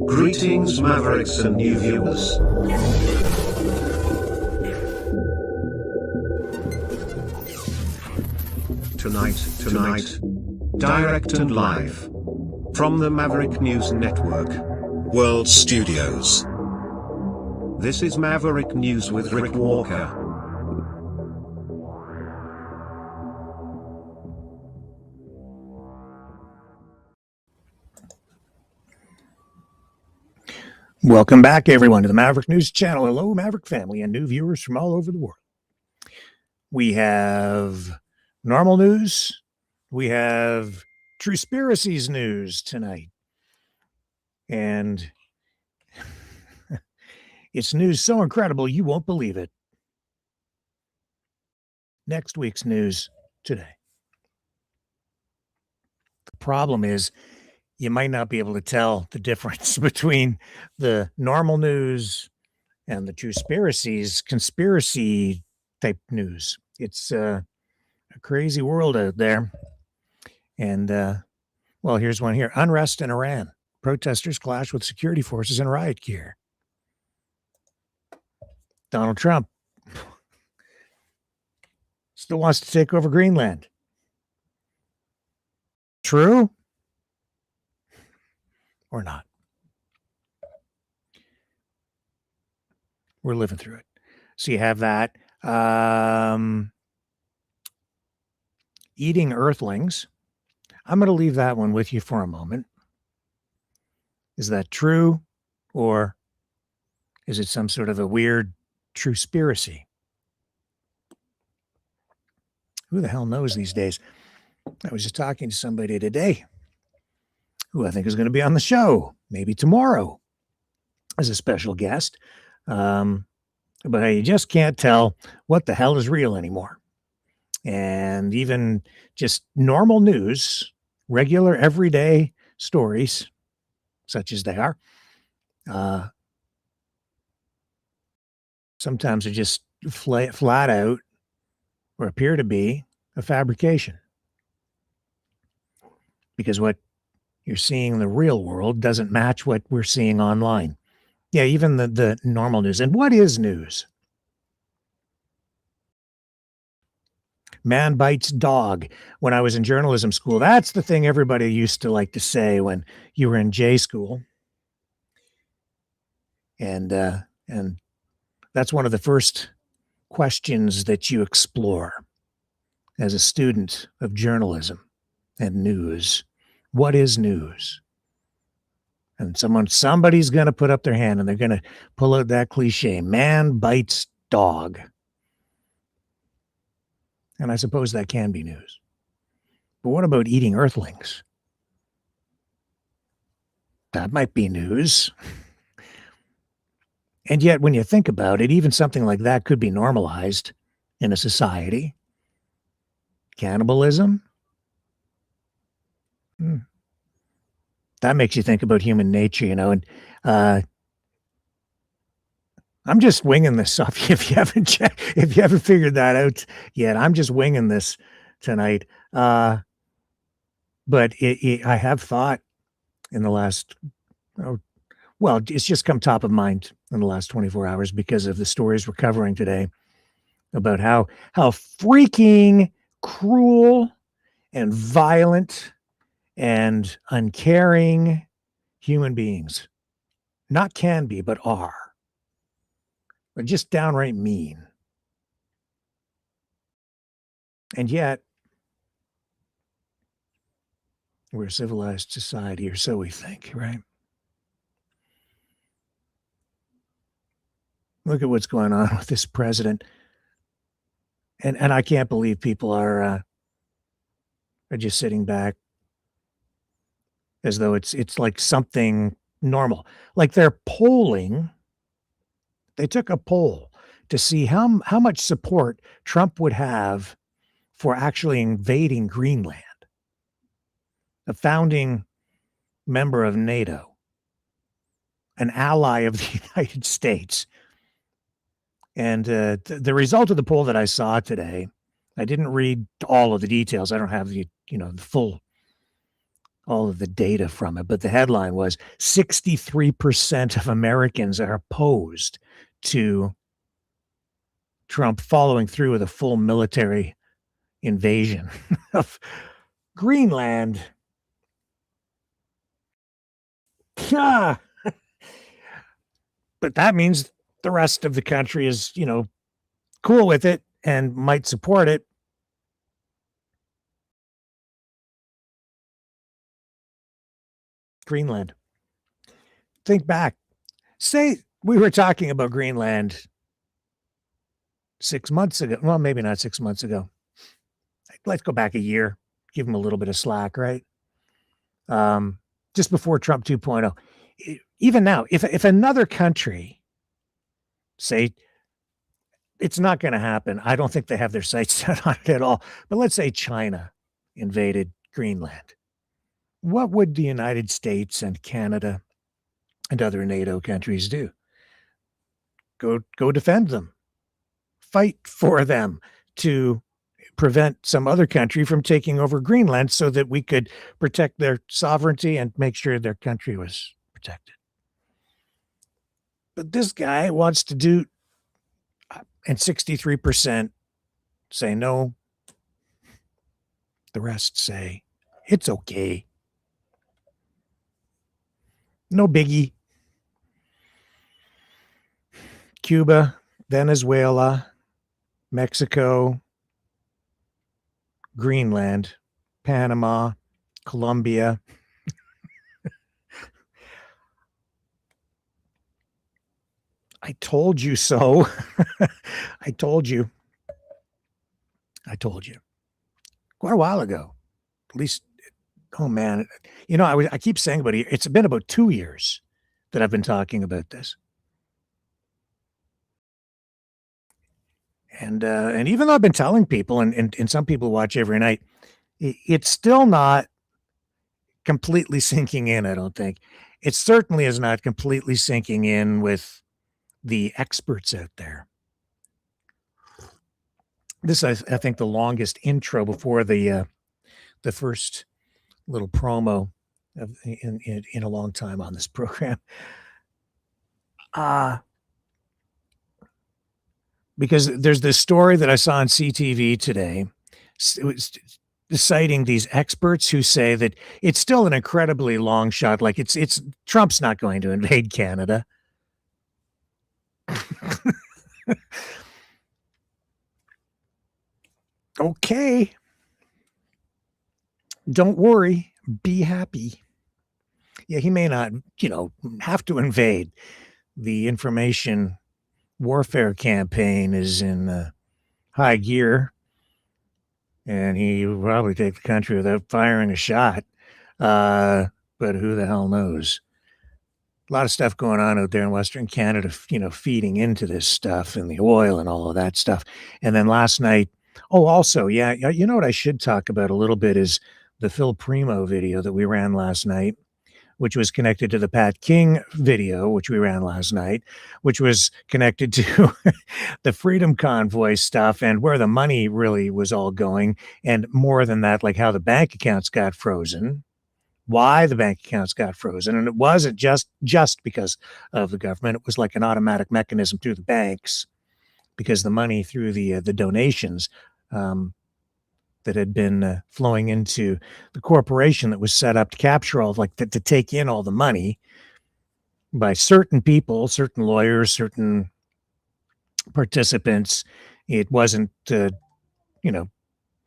Greetings, Mavericks and new viewers. Tonight, direct and live from the Maverick News Network World Studios. This is Maverick News with Rick Walker. Welcome back, everyone, to the Maverick News Channel. Hello, Maverick family and new viewers from all over the world. We have normal news. We have Truspiracies news tonight. And it's news so incredible you won't believe it. Next week's news today. The problem is you might not be able to tell the difference between the normal news and the Truspiracies conspiracy type news. It's a crazy world out there. And, well, here's one here. Unrest in Iran. Protesters clash with security forces in riot gear. Donald Trump still wants to take over Greenland. True or not? We're living through it. So you have that. Eating earthlings. I'm going to leave that one with you for a moment. Is that true, or is it some sort of a weird Truspiracy? Who the hell knows these days? I was just talking to somebody today who I think is going to be on the show, maybe tomorrow, as a special guest. But you just can't tell what the hell is real anymore. And even just normal news, regular everyday stories, such as they are, sometimes are just flat out, or appear to be, a fabrication. Because what you're seeing in the real world doesn't match what we're seeing online. Yeah, even the normal news. And what is news? Man bites dog. When I was in journalism school, that's the thing everybody used to like to say when you were in J school. And that's one of the first questions that you explore as a student of journalism and news. What is news? And somebody's going to put up their hand and they're going to pull out that cliche, man bites dog. And I suppose that can be news. But what about eating earthlings? That might be news. And yet, when you think about it, even something like that could be normalized in a society. Cannibalism? That makes you think about human nature, and I'm just winging this stuff. If you haven't figured that out yet, I'm just winging this tonight. But I have thought in the last, it's just come top of mind in the last 24 hours because of the stories we're covering today about how freaking cruel and violent and uncaring human beings not can be, but are. They're just downright mean. And yet, we're a civilized society, or so we think, right? Look at what's going on with this president. And I can't believe people are just sitting back as though it's like something normal. Like they're polling. They took a poll to see how much support Trump would have for actually invading Greenland, a founding member of NATO, an ally of the United States. And the result of the poll that I saw today, I didn't read all of the details. I don't have the full all of the data from it, but the headline was 63% of Americans are opposed to Trump following through with a full military invasion of Greenland. Ah, but that means the rest of the country is, cool with it and might support it. Greenland. Think back. Say we were talking about Greenland 6 months ago. Well, maybe not 6 months ago. Let's go back a year. Give them a little bit of slack, right? Just before Trump 2.0. Even now, if another country, say, it's not going to happen. I don't think they have their sights set on it at all. But let's say China invaded Greenland. What would the United States and Canada and other NATO countries do? Go defend them. Fight for them to prevent some other country from taking over Greenland so that we could protect their sovereignty and make sure their country was protected. But this guy wants to do, and 63% say no. The rest say it's okay. No biggie. Cuba, Venezuela, Mexico, Greenland, Panama, Colombia. I told you so. I told you. Quite a while ago. At least, oh man. I keep saying about it. It's been about 2 years that I've been talking about this. And even though I've been telling people, and some people watch every night, it's still not completely sinking in, I don't think. It certainly is not completely sinking in with the experts out there. This, I think, the longest intro before the first little promo in a long time on this program. Because there's this story that I saw on CTV today. It was citing these experts who say that it's still an incredibly long shot. Like it's Trump's not going to invade Canada. Okay. Don't worry. Be happy. Yeah, he may not, have to invade. The information warfare campaign is in high gear, and he will probably take the country without firing a shot. But who the hell knows? A lot of stuff going on out there in Western Canada, feeding into this stuff and the oil and all of that stuff. And then last night, also, yeah, what I should talk about a little bit is the Phil Primo video that we ran last night, which was connected to the Pat King video, which we ran last night, which was connected to the Freedom Convoy stuff and where the money really was all going. And more than that, like how the bank accounts got frozen, why the bank accounts got frozen. And it wasn't just because of the government. It was like an automatic mechanism through the banks, because the money through the donations that had been flowing into the corporation that was set up to capture all, to take in all the money by certain people, certain lawyers, certain participants. It wasn't, it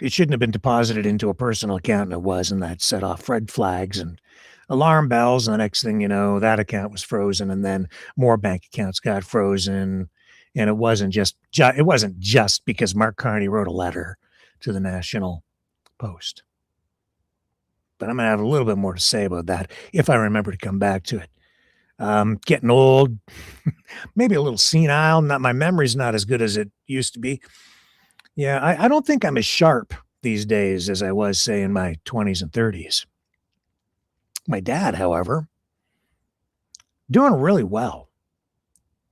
shouldn't have been deposited into a personal account, and it was, and that set off red flags and alarm bells. And the next thing you know, that account was frozen, and then more bank accounts got frozen. And it wasn't just because Mark Carney wrote a letter to the National Post. But I'm going to have a little bit more to say about that if I remember to come back to it. Getting old, maybe a little senile. My memory's not as good as it used to be. Yeah, I don't think I'm as sharp these days as I was, say, in my 20s and 30s. My dad, however, doing really well.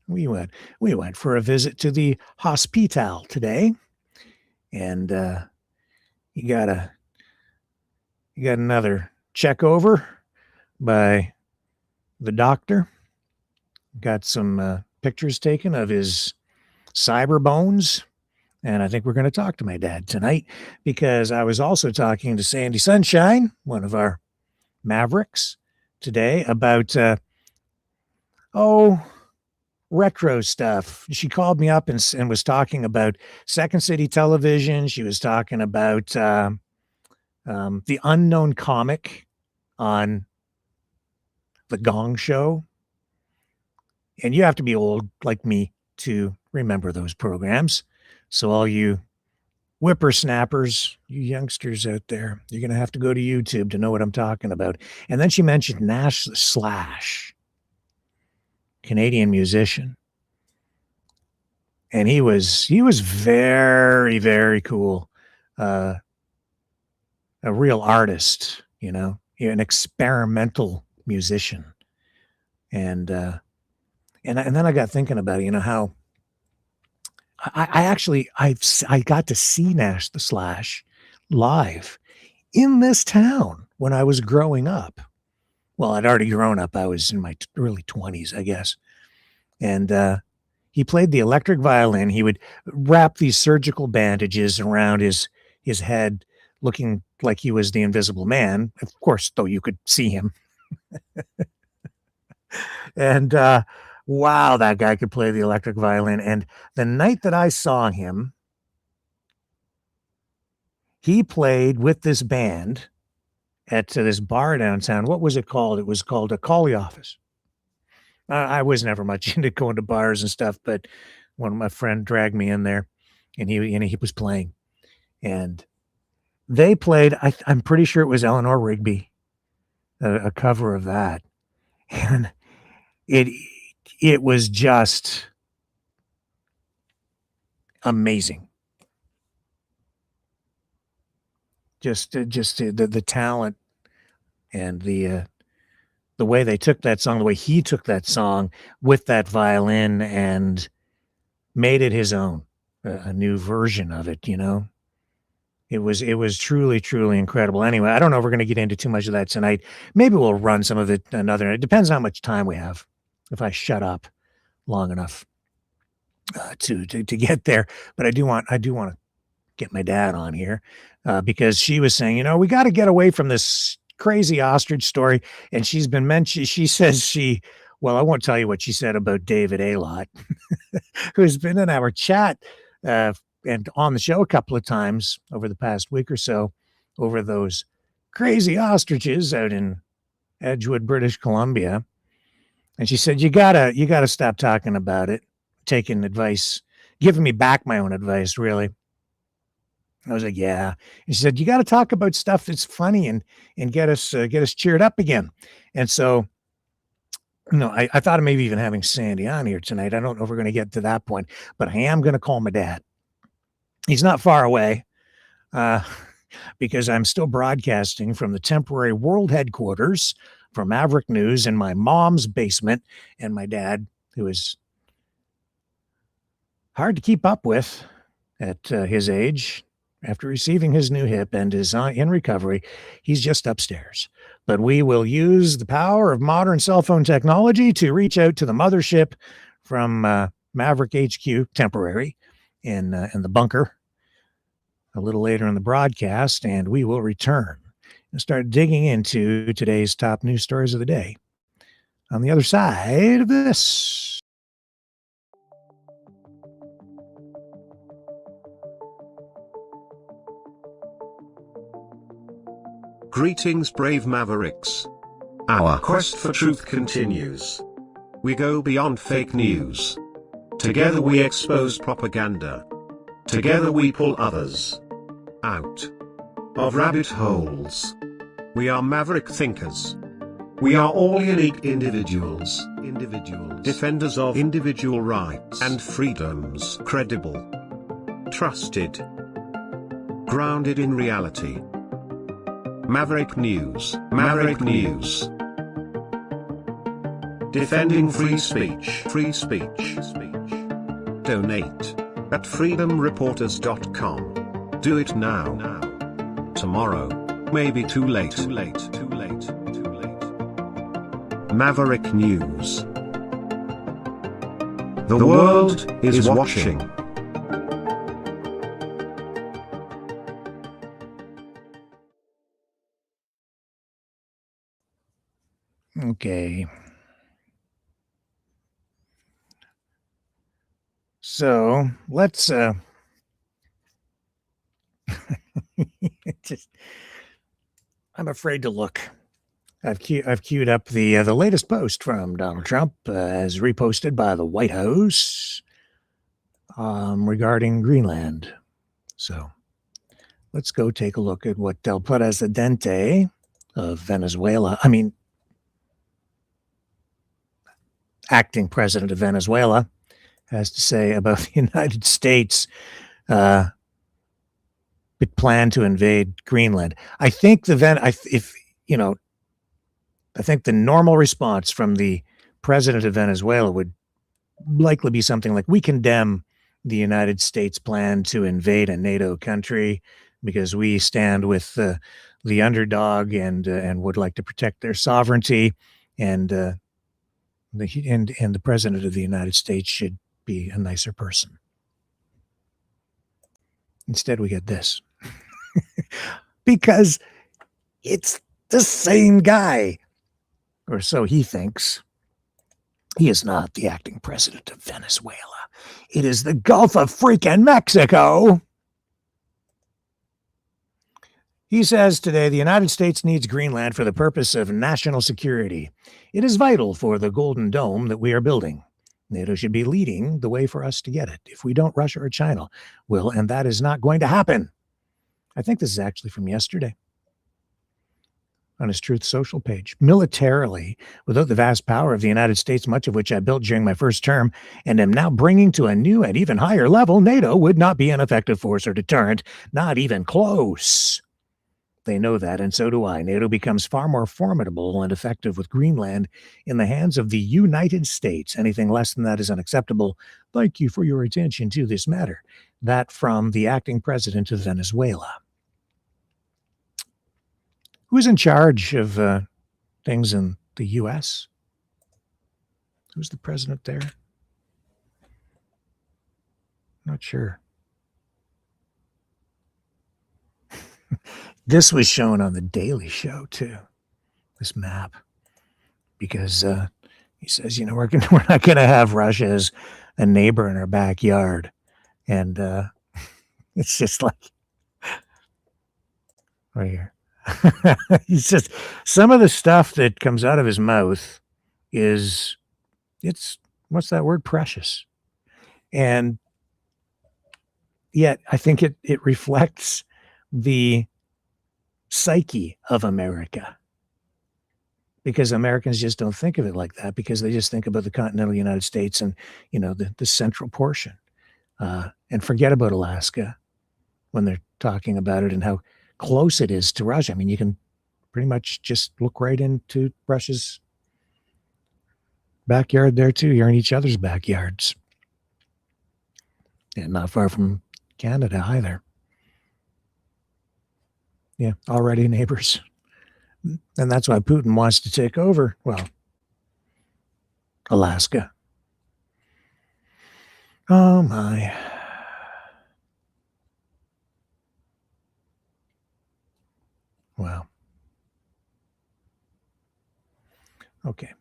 We went for a visit to the hospital today, and you got another check over by the doctor. Got some pictures taken of his cyber bones. And I think we're going to talk to my dad tonight, because I was also talking to Sandy Sunshine, one of our Mavericks, today about, retro stuff. She called me up and was talking about Second City Television. She was talking about the Unknown Comic on the Gong Show. And you have to be old like me to remember those programs. So all you whippersnappers, you youngsters out there, you're going to have to go to YouTube to know what I'm talking about. And then she mentioned Nash Slash, Canadian musician. And he was very, very cool. A real artist, an experimental musician. And then I got thinking about it, how I got to see Nash the Slash live in this town when I was growing up. Well, I'd already grown up. I was in my early 20s, I guess. And he played the electric violin. He would wrap these surgical bandages around his head, looking like he was the Invisible Man. Of course, though, you could see him. And wow, that guy could play the electric violin. And the night that I saw him, he played with this band at this bar downtown. What was it called? It was called a Call the Office. I was never much into going to bars and stuff, but one of my friends dragged me in there, and he was playing. And they played, I'm pretty sure it was Eleanor Rigby, a cover of that. And it was just amazing. Just the talent and the way they took that song, the way he took that song with that violin and made it his own, a new version of it. It was truly, truly incredible. Anyway, I don't know if we're going to get into too much of that tonight. Maybe we'll run some of it another. It depends how much time we have. If I shut up long enough to get there, but I do want to get my dad on here because she was saying, we got to get away from this crazy ostrich story. And she's been mentioned. She says well, I won't tell you what she said about David Alott, who's been in our chat and on the show a couple of times over the past week or so over those crazy ostriches out in Edgewood, British Columbia. And she said, you gotta stop talking about it, taking advice, giving me back my own advice, really. I was like, yeah. And she said, you got to talk about stuff that's funny and get us cheered up again. And so, I thought of maybe even having Sandy on here tonight. I don't know if we're going to get to that point, but I am going to call my dad. He's not far away because I'm still broadcasting from the temporary world headquarters for Maverick News in my mom's basement, and my dad, who is hard to keep up with at his age, after receiving his new hip and is in recovery, he's just upstairs. But we will use the power of modern cell phone technology to reach out to the mothership from Maverick HQ, temporary, in the bunker a little later in the broadcast, and we will return and start digging into today's top news stories of the day on the other side of this. Greetings, brave Mavericks. Our quest for truth continues. We go beyond fake news. Together we expose propaganda. Together we pull others out of rabbit holes. We are maverick thinkers. We are all unique individuals, defenders of individual rights and freedoms, credible, trusted, grounded in reality. Maverick News, defending free speech, Donate at freedomreporters.com. Do it now. Tomorrow Maybe too late. Maverick News. The world is watching. Okay. So let's just I'm afraid to look. I've queued up the latest post from Donald Trump as reposted by the White House regarding Greenland. So let's go take a look at what El Presidente of Venezuela, acting president of Venezuela, has to say about the United States plan to invade Greenland. I think I think the normal response from the president of Venezuela would likely be something like, we condemn the United States plan to invade a NATO country because we stand with the underdog and would like to protect their sovereignty, and the president of the United States should be a nicer person. Instead, we get this. Because it's the same guy, or so he thinks. He is not the acting president of Venezuela. It is the Gulf of freaking Mexico. He says today the United States needs Greenland for the purpose of national security. It is vital for the Golden Dome that we are building. NATO should be leading the way for us to get it. If we don't, Russia or China will, and that is not going to happen. I think this is actually from yesterday on his Truth Social page. Militarily, without the vast power of the United States, much of which I built during my first term and am now bringing to a new and even higher level, NATO would not be an effective force or deterrent, not even close. They know that, and so do I. NATO becomes far more formidable and effective with Greenland in the hands of the United States. Anything less than that is unacceptable. Thank you for your attention to this matter. That from the acting president of Venezuela. Who's in charge of things in the U.S.? Who's the president there? Not sure. This was shown on the Daily Show too. This map, because he says, we're not going to have Russia as a neighbor in our backyard, and it's just like right here. He's just, some of the stuff that comes out of his mouth is, what's that word? Precious. And yet I think it reflects the psyche of America, because Americans just don't think of it like that, because they just think about the continental United States and, the central portion, and forget about Alaska when they're talking about it and how close it is to Russia. I mean, you can pretty much just look right into Russia's backyard there too. You're in each other's backyards. And not far from Canada either. Yeah, already neighbors. And that's why Putin wants to take over, Alaska. Oh my. Wow. Okay.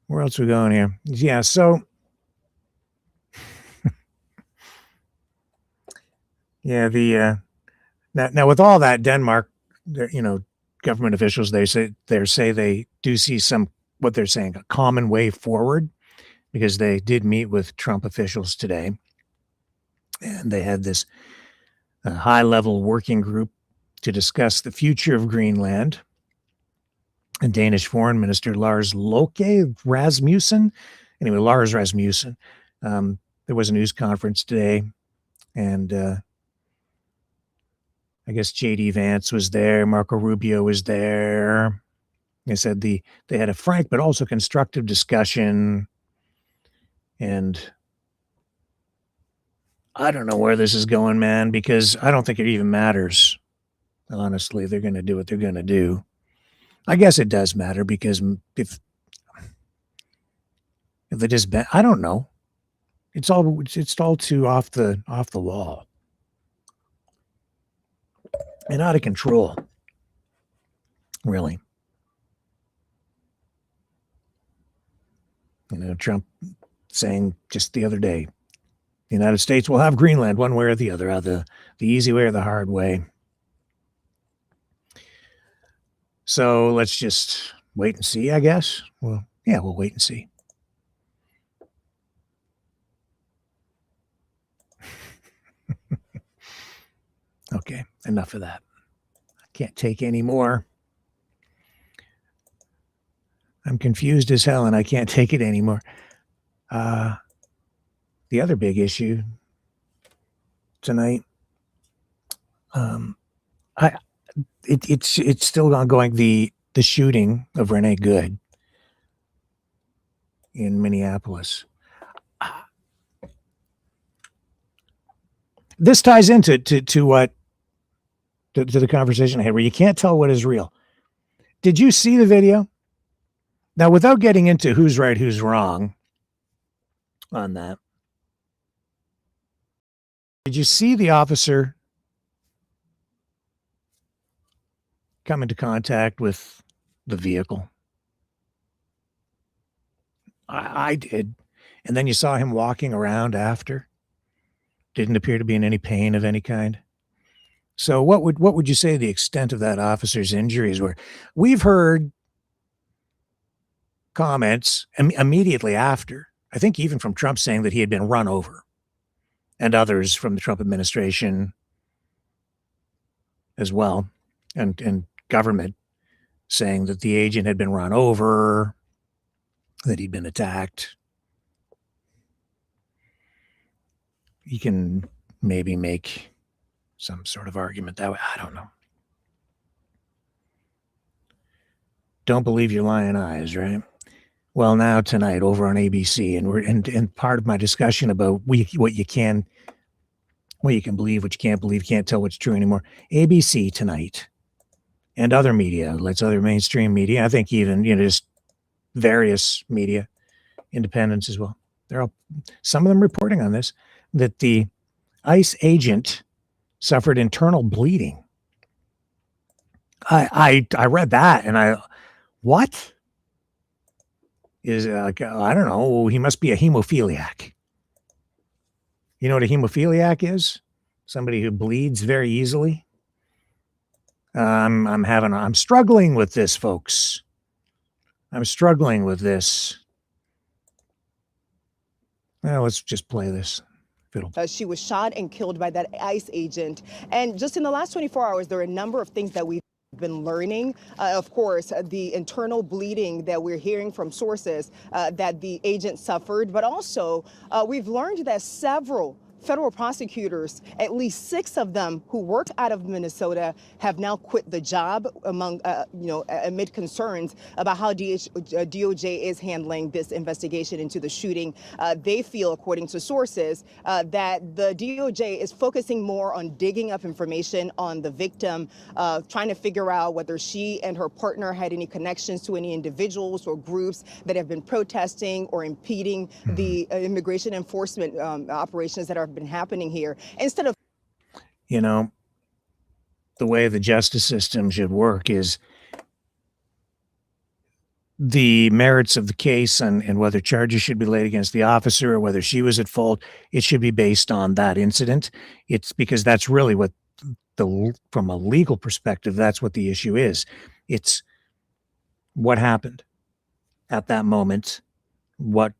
Where else are we going here? Yeah, so yeah, now with all that, Denmark, government officials, they say they do see what they're saying, a common way forward, because they did meet with Trump officials today, and they had this high-level working group to discuss the future of Greenland. And Danish Foreign Minister Lars Rasmussen. Anyway, Lars Rasmussen. There was a news conference today, and I guess J.D. Vance was there. Marco Rubio was there. They said they had a frank but also constructive discussion. And I don't know where this is going, man, because I don't think it even matters. Honestly, they're going to do what they're going to do. I guess it does matter because if they just I don't know. It's all too off the wall and out of control. Really. Trump saying just the other day, the United States will have Greenland one way or the other, the easy way or the hard way. So let's just wait and see, I guess. Well, yeah, we'll wait and see. Okay, enough of that. I can't take any more. I'm confused as hell and I can't take it anymore. The other big issue tonight, it's still ongoing. The shooting of Renee Good in Minneapolis. This ties into what to the conversation I had, where you can't tell what is real. Did you see the video? Now, without getting into who's right, who's wrong on that, did you see the officer come into contact with the vehicle? I did. And then you saw him walking around after. Didn't appear to be in any pain of any kind. So what would you say the extent of that officer's injuries were? We've heard comments immediately after, I think even from Trump, saying that he had been run over, and others from the Trump administration as well, and government saying that the agent had been run over, that he'd been attacked. You can maybe make some sort of argument that way. I don't know. Don't believe your lying eyes, right? Well, now tonight over on ABC, and we're and part of my discussion about what you can believe, what you can't believe, can't tell what's true anymore. ABC tonight, and other media outlets, other mainstream media. I think even just various media, independents as well. They're all, some of them reporting on this, that the ICE agent suffered internal bleeding. I read that and what is like, I don't know. He must be a hemophiliac. You know what a hemophiliac is? Somebody who bleeds very easily. I'm struggling with this, folks. I'm struggling with this. Well, let's just play this. She was shot and killed by that ICE agent. And just in the last 24 hours, there are a number of things that we've been learning. Of course, the internal bleeding that we're hearing from sources that the agent suffered, but also we've learned that several federal prosecutors, at least 6 of them who worked out of Minnesota, have now quit the job among, amid concerns about how DOJ is handling this investigation into the shooting. They feel, according to sources, that the DOJ is focusing more on digging up information on the victim, trying to figure out whether she and her partner had any connections to any individuals or groups that have been protesting or impeding the immigration enforcement operations that are been happening here, instead of the way the justice system should work is the merits of the case and whether charges should be laid against the officer or whether she was at fault. It should be based on that incident. It's because that's really what from a legal perspective, that's what the issue is. It's what happened at that moment. What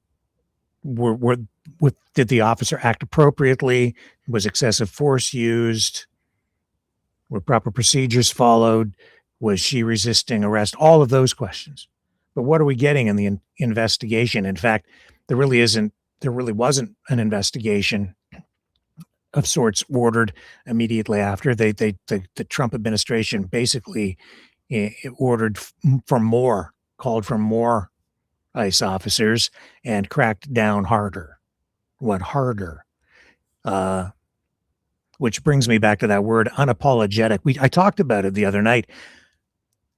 did the officer act appropriately? Was excessive force used? Were proper procedures followed? Was she resisting arrest? All of those questions. But what are we getting in the investigation? In fact, there really wasn't an investigation of sorts ordered immediately after. The Trump administration basically ordered for more, called for more ICE officers and cracked down harder. Went harder. which brings me back to that word unapologetic. I talked about it the other night,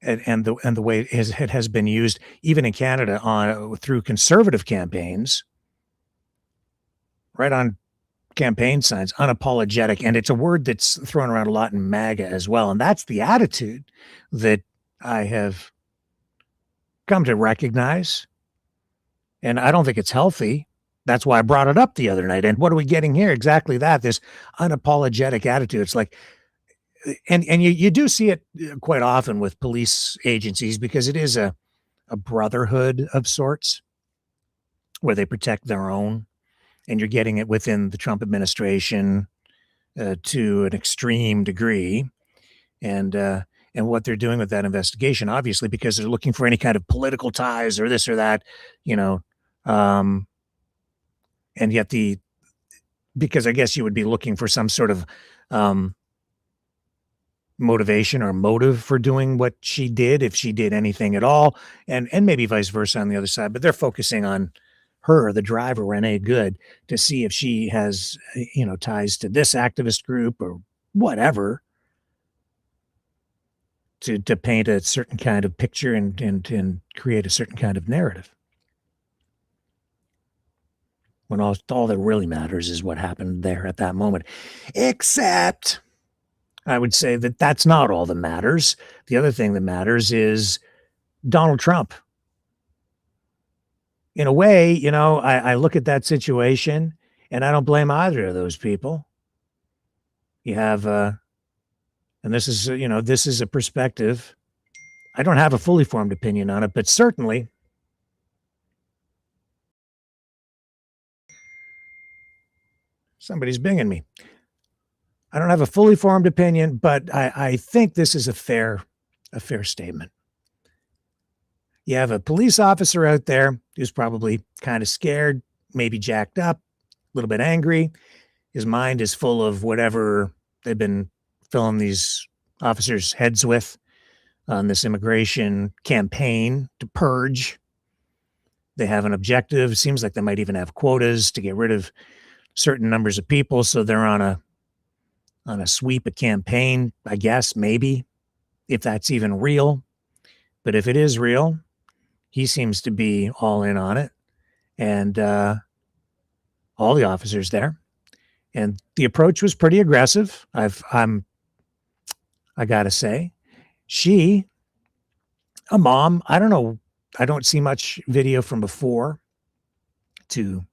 and the way it has been used even in Canada through conservative campaigns, right on campaign signs, unapologetic. And it's a word that's thrown around a lot in MAGA as well. And that's the attitude that I have come to recognize. And I don't think it's healthy. That's why I brought it up the other night. And what are we getting here? Exactly that, this unapologetic attitude. It's like, and you do see it quite often with police agencies, because it is a brotherhood of sorts where they protect their own. And you're getting it within the Trump administration to an extreme degree. And what they're doing with that investigation, obviously, because they're looking for any kind of political ties or this or that, and yet because I guess you would be looking for some sort of motivation or motive for doing what she did, if she did anything at all, and maybe vice versa on the other side. But they're focusing on her, the driver, Renee Good, to see if she has, ties to this activist group or whatever, to paint a certain kind of picture and create a certain kind of narrative. When all that really matters is what happened there at that moment. Except, I would say that that's not all that matters. The other thing that matters is Donald Trump. In a way, I look at that situation and I don't blame either of those people. You have, and this is a perspective. I don't have a fully formed opinion on it, but certainly somebody's binging me. I don't have a fully formed opinion, but I think this is a fair statement. You have a police officer out there who's probably kind of scared, maybe jacked up, a little bit angry. His mind is full of whatever they've been filling these officers' heads with on this immigration campaign to purge. They have an objective. Seems like they might even have quotas to get rid of certain numbers of people. So they're on a sweep, a campaign, I guess, maybe, if that's even real. But if it is real, he seems to be all in on it. And all the officers there. And the approach was pretty aggressive. I got to say, she, a mom, I don't know. I don't see much video from before to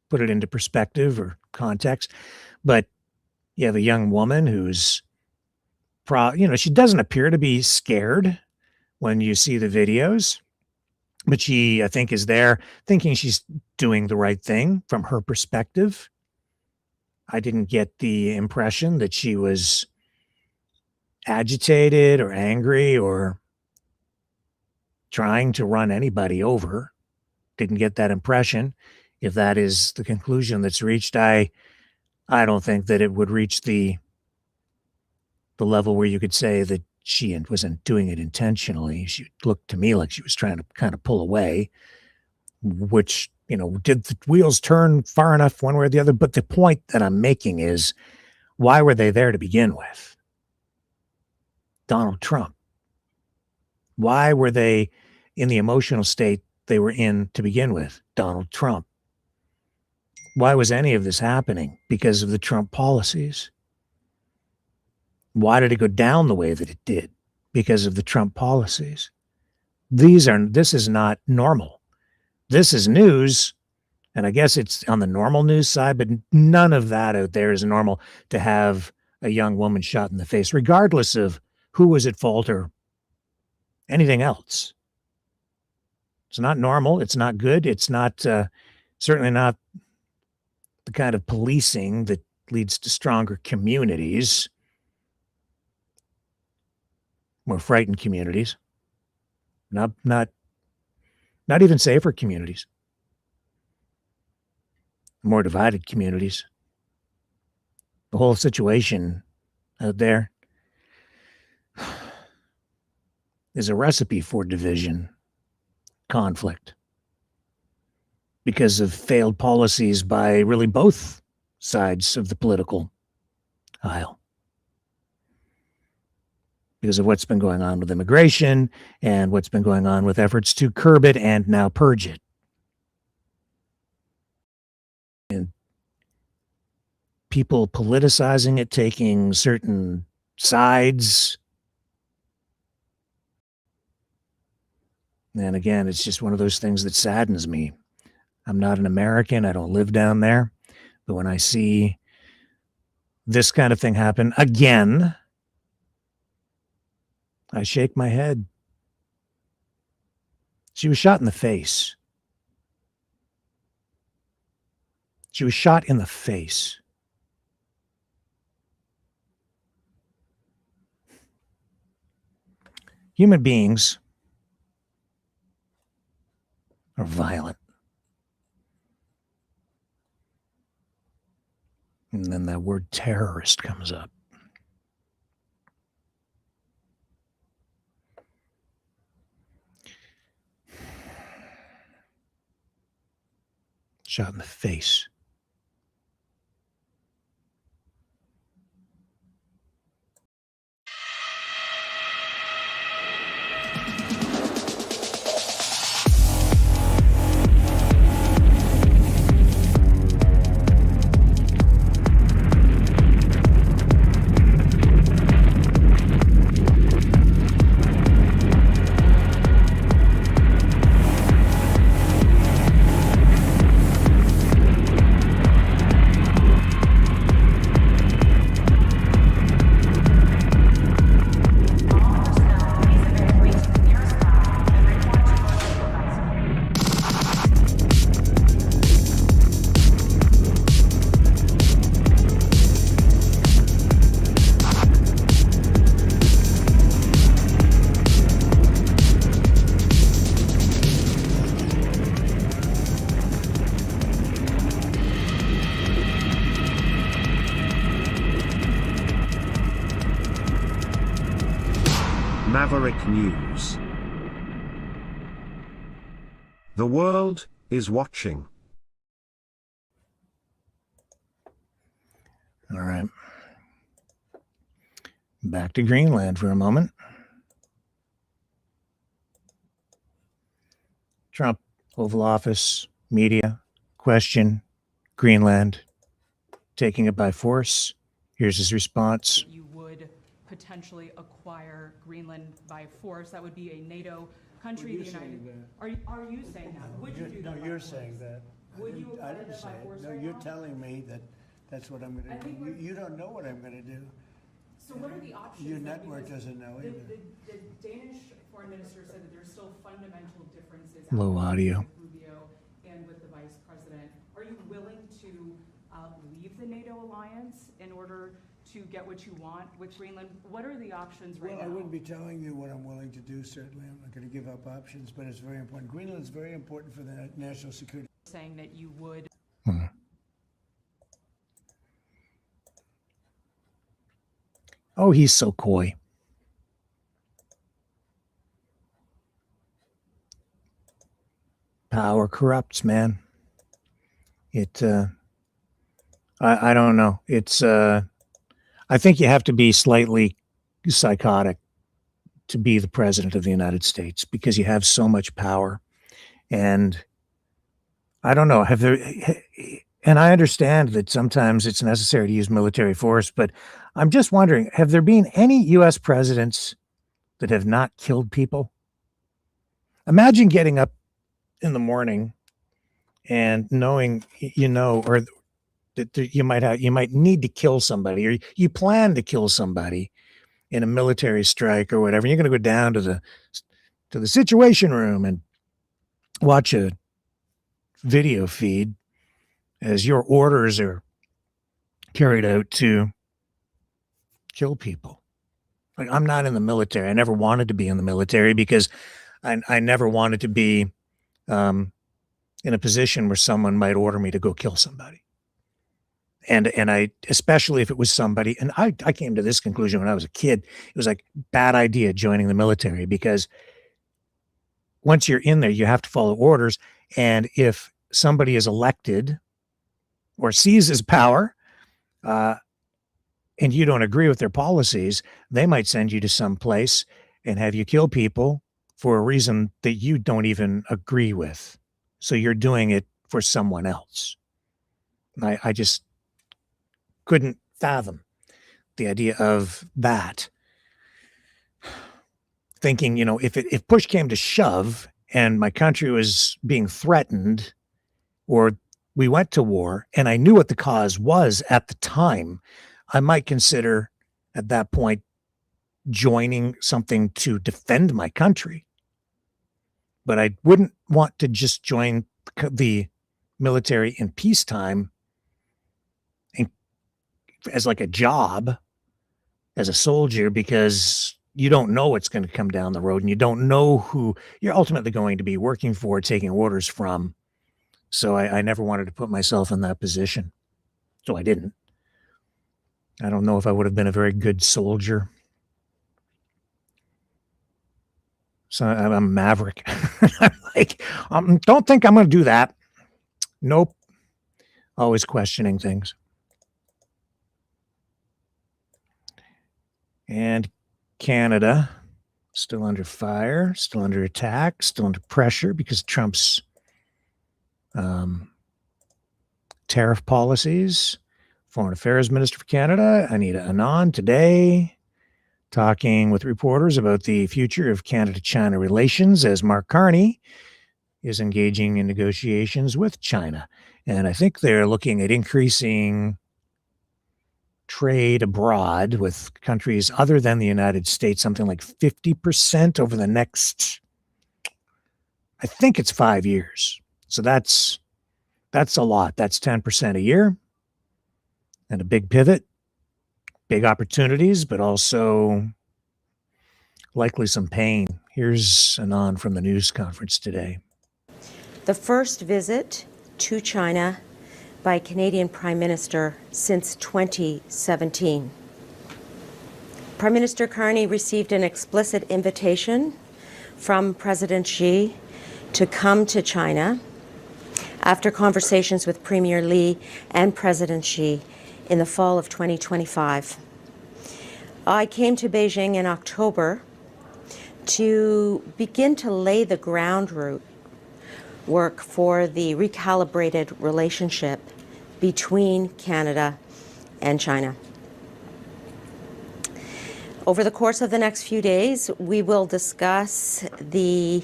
put it into perspective or context, but you have a young woman who's she doesn't appear to be scared when you see the videos, but she, I think, is there thinking she's doing the right thing from her perspective. I didn't get the impression that she was agitated or angry or trying to run anybody over. Didn't get that impression. If that is the conclusion that's reached, I don't think that it would reach the level where you could say that she wasn't doing it intentionally. She looked to me like she was trying to kind of pull away, which, did the wheels turn far enough one way or the other? But the point that I'm making is, why were they there to begin with? Donald Trump. Why were they in the emotional state they were in to begin with? Donald Trump. Why was any of this happening? Because of the Trump policies. Why did it go down the way that it did? Because of the Trump policies. This is not normal. This is news, and I guess it's on the normal news side, but none of that out there is normal, to have a young woman shot in the face, regardless of who was at fault or anything else. It's not normal. It's not good. It's not, certainly not the kind of policing that leads to stronger communities, more frightened communities, not even safer communities, more divided communities. The whole situation out there is a recipe for division, conflict, because of failed policies by really both sides of the political aisle because of what's been going on with immigration and what's been going on with efforts to curb it and now purge it. And people politicizing it, taking certain sides. And again, it's just one of those things that saddens me. I'm not an American. I don't live down there. But when I see this kind of thing happen again, I shake my head. She was shot in the face. She was shot in the face. Human beings are violent. And then that word terrorist comes up. Shot in the face. Maverick News. The world is watching. All right. Back to Greenland for a moment. Trump, Oval Office, media, question, Greenland, taking it by force. Here's his response. You would potentially acquire Greenland by force. That would be a NATO country. Well, the United. that. Are you saying that? Would you do No, that? you're by saying force? that. Would you I acquire didn't that say by it. force No, right you're now? telling me that that's what I'm I gonna think do. You don't know what I'm gonna do. So what are the options? Your then? network Because doesn't know the, either. the Danish foreign minister said that there's still fundamental differences. Low audio. With Rubio and with the vice president. Are you willing to leave the NATO alliance in order to get what you want with Greenland? What are the options right Well, now? I wouldn't be telling you what I'm willing to do, certainly. I'm not gonna give up options, but it's very important. Greenland's very important for the national security. Saying that you would. Oh, he's so coy. Power corrupts, man. It, I don't know. It's, I think you have to be slightly psychotic to be the president of the United States because you have so much power. And I don't know, have there, and I understand that sometimes it's necessary to use military force, but I'm just wondering, have there been any US presidents that have not killed people? Imagine getting up in the morning and knowing, or that you might need to kill somebody, or you plan to kill somebody in a military strike or whatever. You're going to go down to the situation room and watch a video feed as your orders are carried out to kill people. Like, I'm not in the military. I never wanted to be in the military because I never wanted to be in a position where someone might order me to go kill somebody. And I, especially if it was somebody, and I came to this conclusion when I was a kid, it was like bad idea joining the military because once you're in there, you have to follow orders. And if somebody is elected or seizes power, and you don't agree with their policies, they might send you to some place and have you kill people for a reason that you don't even agree with. So you're doing it for someone else. I just couldn't fathom the idea of that. Thinking, if push came to shove and my country was being threatened or we went to war and I knew what the cause was at the time, I might consider at that point joining something to defend my country. But I wouldn't want to just join the military in peacetime as like a job as a soldier, because you don't know what's going to come down the road and you don't know who you're ultimately going to be working for, taking orders from. So I never wanted to put myself in that position. So I didn't. I don't know if I would have been a very good soldier. So I'm a maverick. I'm like, don't think I'm going to do that. Nope. Always questioning things. And Canada, still under fire, still under attack, still under pressure because of Trump's tariff policies. Foreign Affairs Minister for Canada, Anita Anand, today talking with reporters about the future of Canada-China relations as Mark Carney is engaging in negotiations with China. And I think they're looking at increasing trade abroad with countries other than the United States, something like 50% over the next, I think it's 5 years. So that's a lot. That's 10% a year and a big pivot, big opportunities, but also likely some pain. Here's Anand from the news conference today. The first visit to China by Canadian Prime Minister since 2017. Prime Minister Carney received an explicit invitation from President Xi to come to China after conversations with Premier Li and President Xi in the fall of 2025. I came to Beijing in October to begin to lay the groundwork for the recalibrated relationship between Canada and China. Over the course of the next few days, we will discuss the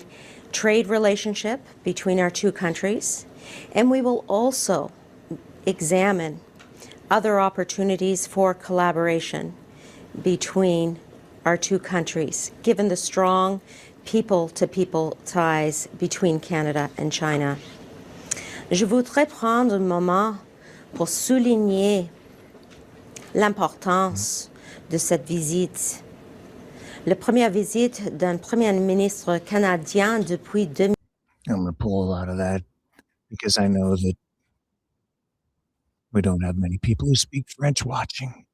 trade relationship between our two countries, and we will also examine other opportunities for collaboration between our two countries, given the strong people-to-people ties between Canada and China. Je voudrais prendre un moment pour souligner l'importance de cette visite. La première visite d'un Premier ministre canadien depuis 2000. I'm going to pull a lot of that because I know that we don't have many people who speak French watching.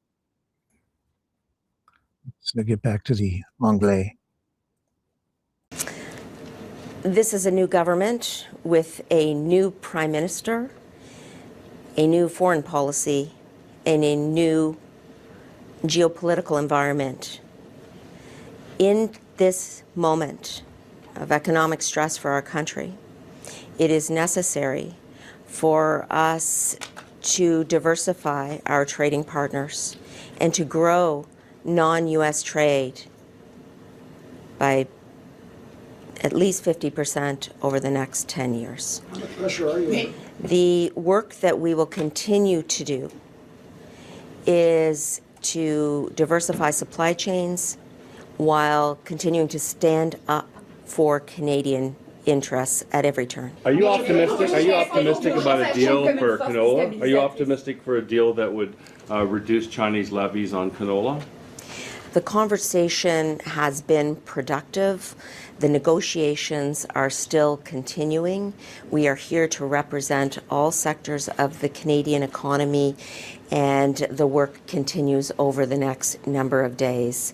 So get back to the Anglais. This is a new government with a new prime minister, a new foreign policy, and a new geopolitical environment. In this moment of economic stress for our country, it is necessary for us to diversify our trading partners and to grow non-U.S. trade by at least 50% over the next 10 years. How much pressure are you? The work that we will continue to do is to diversify supply chains while continuing to stand up for Canadian interests at every turn. Are you optimistic? Are you optimistic about a deal for canola? Are you optimistic for a deal that would reduce Chinese levies on canola? The conversation has been productive. The negotiations are still continuing. We are here to represent all sectors of the Canadian economy, and the work continues over the next number of days.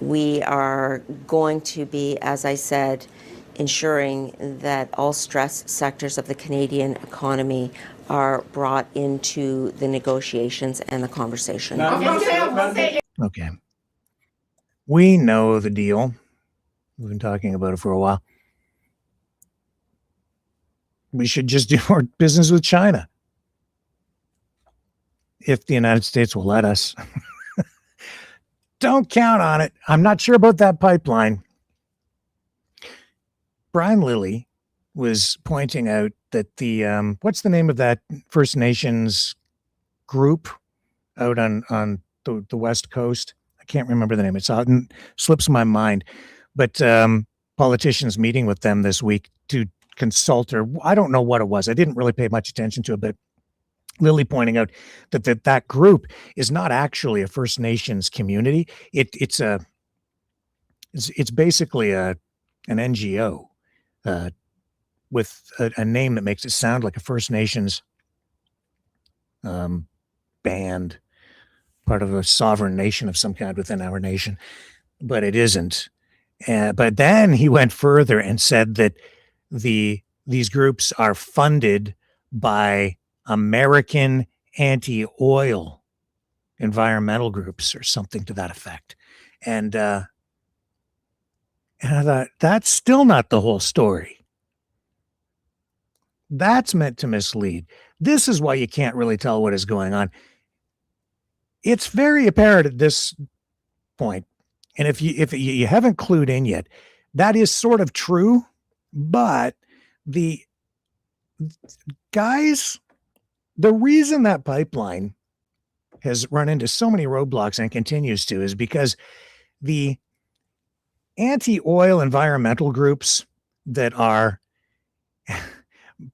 We are going to be, as I said, ensuring that all stress sectors of the Canadian economy are brought into the negotiations and the conversation. Okay. We know the deal. We've been talking about it for a while. We should just do more business with China, if the United States will let us. Don't count on it. I'm not sure about that pipeline. Brian Lilly was pointing out that the what's the name of that First Nations group out on the West Coast? I can't remember the name. It's out and slips my mind. But politicians meeting with them this week to consult, or I don't know what it was. I didn't really pay much attention to it, but Lilly pointing out that group is not actually a First Nations community. It's basically an NGO with a name that makes it sound like a First Nations band, part of a sovereign nation of some kind within our nation, but it isn't. But then he went further and said that these groups are funded by American anti-oil environmental groups or something to that effect. And I thought, that's still not the whole story. That's meant to mislead. This is why you can't really tell what is going on. It's very apparent at this point. And if you haven't clued in yet, that is sort of true, but the guys, the reason that pipeline has run into so many roadblocks and continues to is because the anti-oil environmental groups that are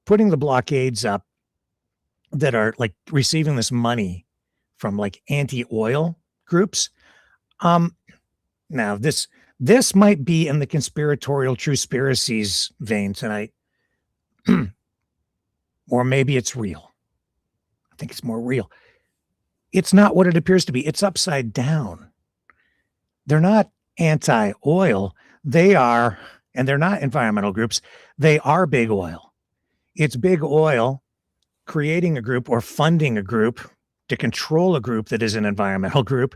putting the blockades up, that are like receiving this money from like anti-oil groups. Now this might be in the conspiratorial truspiracies vein tonight, or maybe it's real. I think it's more real. It's not what it appears to be. It's upside down. They're not anti-oil. They are, and they're not environmental groups. They are big oil. It's big oil creating a group or funding a group to control a group that is an environmental group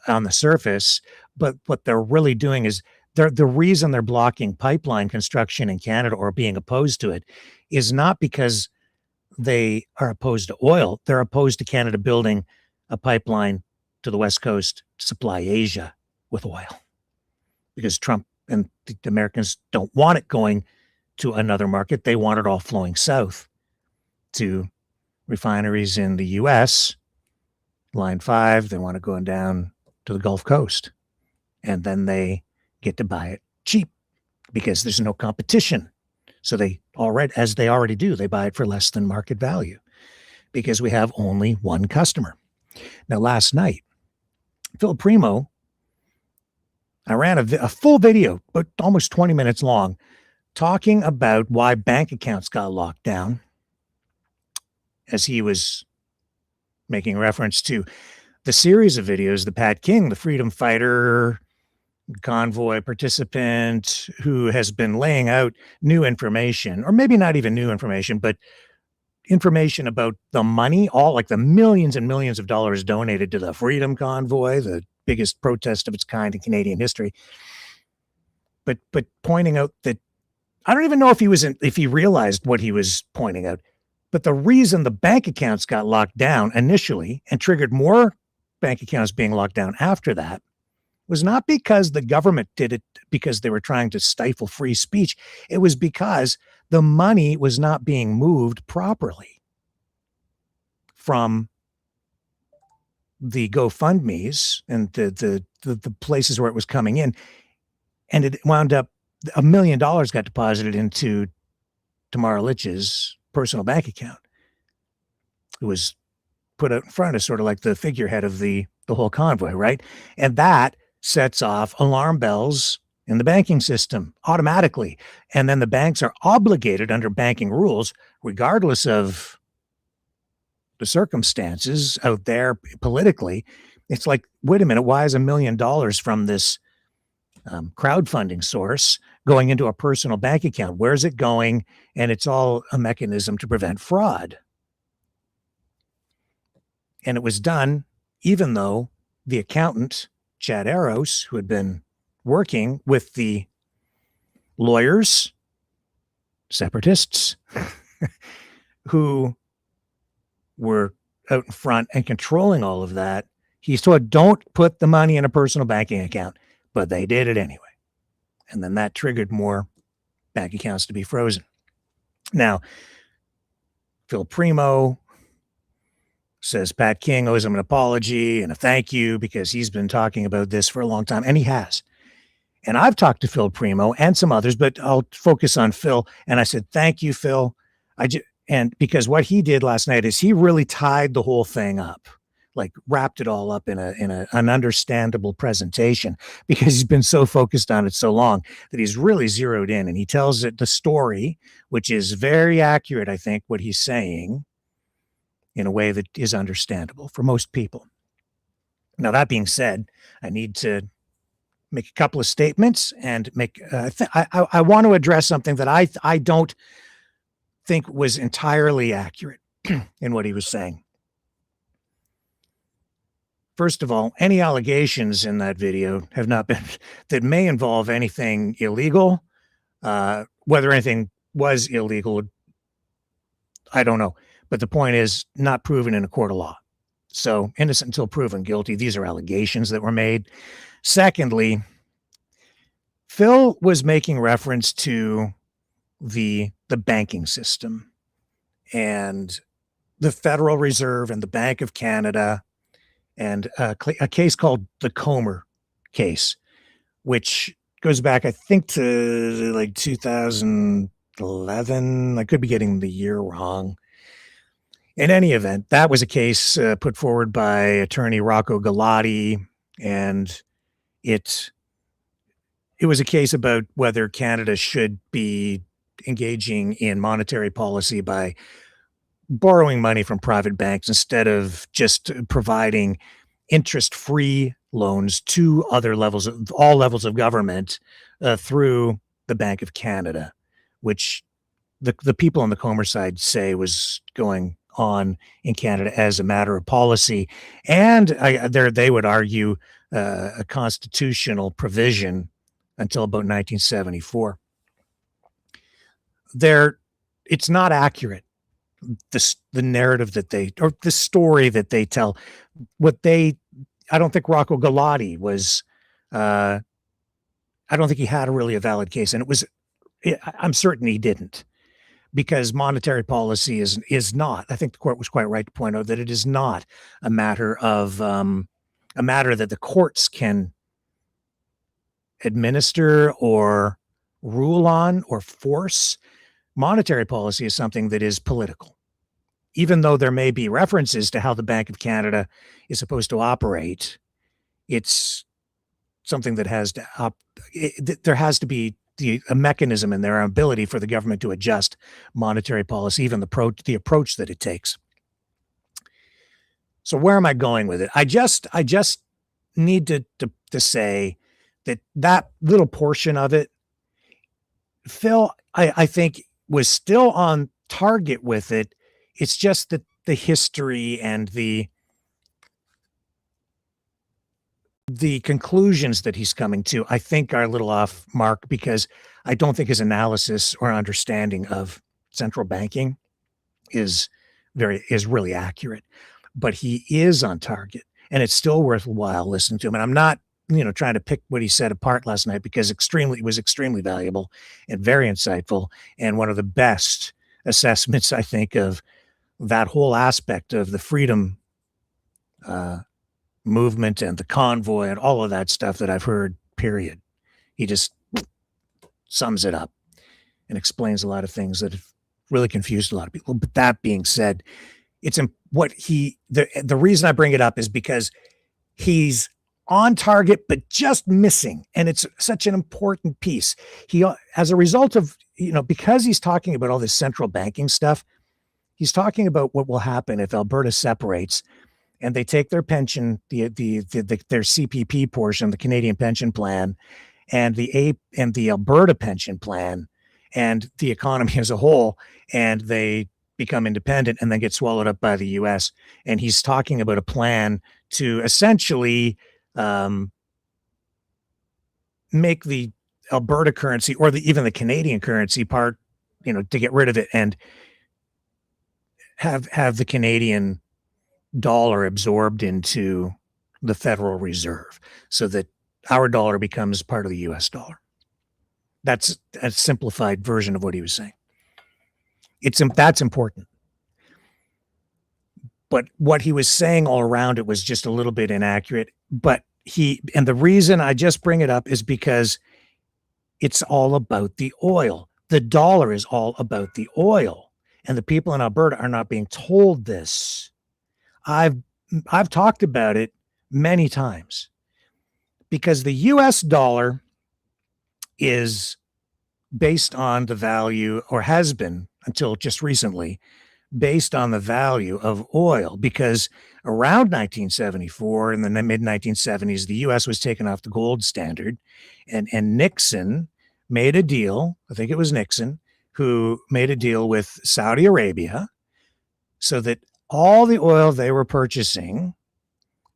on the surface. But what they're really doing is the reason they're blocking pipeline construction in Canada or being opposed to it is not because they are opposed to oil. They're opposed to Canada building a pipeline to the West Coast to supply Asia with oil, because Trump and the Americans don't want it going to another market. They want it all flowing south to refineries in the U.S., Line 5. They want it going down to the Gulf Coast. And then they get to buy it cheap because there's no competition. So they already do, they buy it for less than market value because we have only one customer. Now, last night, Phil Primo, I ran a full video, but almost 20 minutes long, talking about why bank accounts got locked down, as he was making reference to the series of videos, the Pat King, the freedom fighter, convoy participant, who has been laying out new information, or maybe not even new information, but information about the money, all like the millions and millions of dollars donated to the Freedom Convoy, the biggest protest of its kind in Canadian history. But pointing out that I don't even know if he realized what he was pointing out. But the reason the bank accounts got locked down initially and triggered more bank accounts being locked down after that was not because the government did it because they were trying to stifle free speech. It was because the money was not being moved properly from the GoFundMes and the places where it was coming in. And it wound up, $1 million got deposited into Tamara Litch's personal bank account. It was put out in front as sort of like the figurehead of the whole convoy, right? And that sets off alarm bells in the banking system automatically. And then the banks are obligated under banking rules, regardless of the circumstances out there politically. It's like, wait a minute, why is $1 million from this crowdfunding source going into a personal bank account. Where's it going? And it's all a mechanism to prevent fraud. And it was done even though the accountant, Chad Arrows, who had been working with the lawyers, separatists, who were out in front and controlling all of that, he's told, don't put the money in a personal banking account. But they did it anyway. And then that triggered more bank accounts to be frozen. Now, Phil Primo says Pat King owes him an apology and a thank you because he's been talking about this for a long time, and he has. And I've talked to Phil Primo and some others, but I'll focus on Phil. And I said, thank you, Phil. And because what he did last night is he really tied the whole thing up, like wrapped it all up in an understandable presentation, because he's been so focused on it so long that he's really zeroed in, and he tells it the story, which is very accurate, I think, what he's saying, in a way that is understandable for most people. Now, that being said, I need to make a couple of statements and make, I want to address something that I don't think was entirely accurate in what he was saying. First of all, any allegations in that video have not been, that may involve anything illegal. Whether anything was illegal, I don't know. But the point is, not proven in a court of law. So innocent until proven guilty. These are allegations that were made. Secondly, Phil was making reference to the banking system and the Federal Reserve and the Bank of Canada, and a case called the Comer case, which goes back, I think, to like 2011. I could be getting the year wrong. In any event, that was a case put forward by attorney Rocco Galati, and it was a case about whether Canada should be engaging in monetary policy by borrowing money from private banks instead of just providing interest-free loans to all levels of government through the Bank of Canada, which the people on the Comer side say was going on in Canada as a matter of policy, and they would argue a constitutional provision until about 1974. It's not accurate, the narrative that they, or the story that they tell. I don't think Rocco Galati was, I don't think he had really a valid case, and I'm certain he didn't, because monetary policy is not, I think the court was quite right to point out that it is not a matter that the courts can administer or rule on or force. Monetary policy is something that is political. Even though there may be references to how the Bank of Canada is supposed to operate, it's something that there has to be a mechanism in their ability for the government to adjust monetary policy, even the approach that it takes. So where am I going with it? I just need to say that little portion of it, Phil, I think, was still on target with it. It's just that the history and the conclusions that he's coming to, I think, are a little off mark, because I don't think his analysis or understanding of central banking is really accurate. But he is on target, and it's still worthwhile listening to him. And I'm not, trying to pick what he said apart last night, because it was extremely valuable and very insightful, and one of the best assessments, I think, of that whole aspect of the freedom movement and the convoy and all of that stuff that I've heard, period. He just sums it up and explains a lot of things that have really confused a lot of people. But that being said, the reason I bring it up is because he's on target, but just missing. And it's such an important piece. He, as a result of, because he's talking about all this central banking stuff, he's talking about what will happen if Alberta separates and they take their pension, their CPP portion, the Canadian Pension Plan, and the Alberta pension plan and the economy as a whole, and they become independent and then get swallowed up by the US. And he's talking about a plan to essentially make the Alberta currency or even the Canadian currency part, to get rid of it and have the Canadian dollar absorbed into the Federal Reserve so that our dollar becomes part of the US dollar. That's a simplified version of what he was saying. That's important. But what he was saying all around it was just a little bit inaccurate. But and the reason I just bring it up is because it's all about the oil. The dollar is all about the oil. And the people in Alberta are not being told this. I've talked about it many times because the US dollar is based on the value, or has been until just recently, based on the value of oil, because around 1974, in the mid 1970s, the US was taken off the gold standard, and Nixon made a deal. I think it was Nixon who made a deal with Saudi Arabia so that all the oil they were purchasing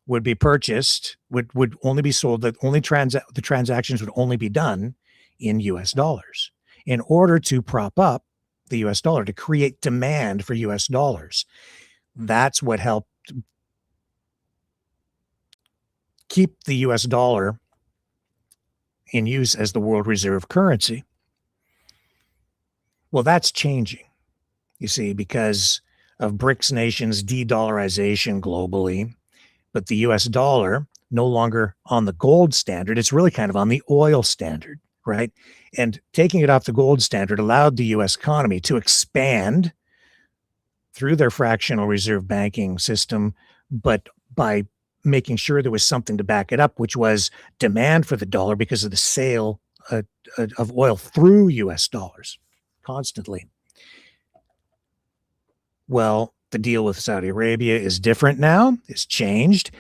would be purchased, would only be sold, that the transactions would only be done in US dollars in order to prop up the US dollar, to create demand for US dollars. That's what helped keep the US dollar in use as the world reserve currency. Well, that's changing, you see, because of BRICS nations' de-dollarization globally, but the US dollar no longer on the gold standard. It's really kind of on the oil standard, right? And taking it off the gold standard allowed the US economy to expand through their fractional reserve banking system, but by making sure there was something to back it up, which was demand for the dollar because of the sale of oil through US dollars constantly. Well, the deal with Saudi Arabia is different now. It's changed.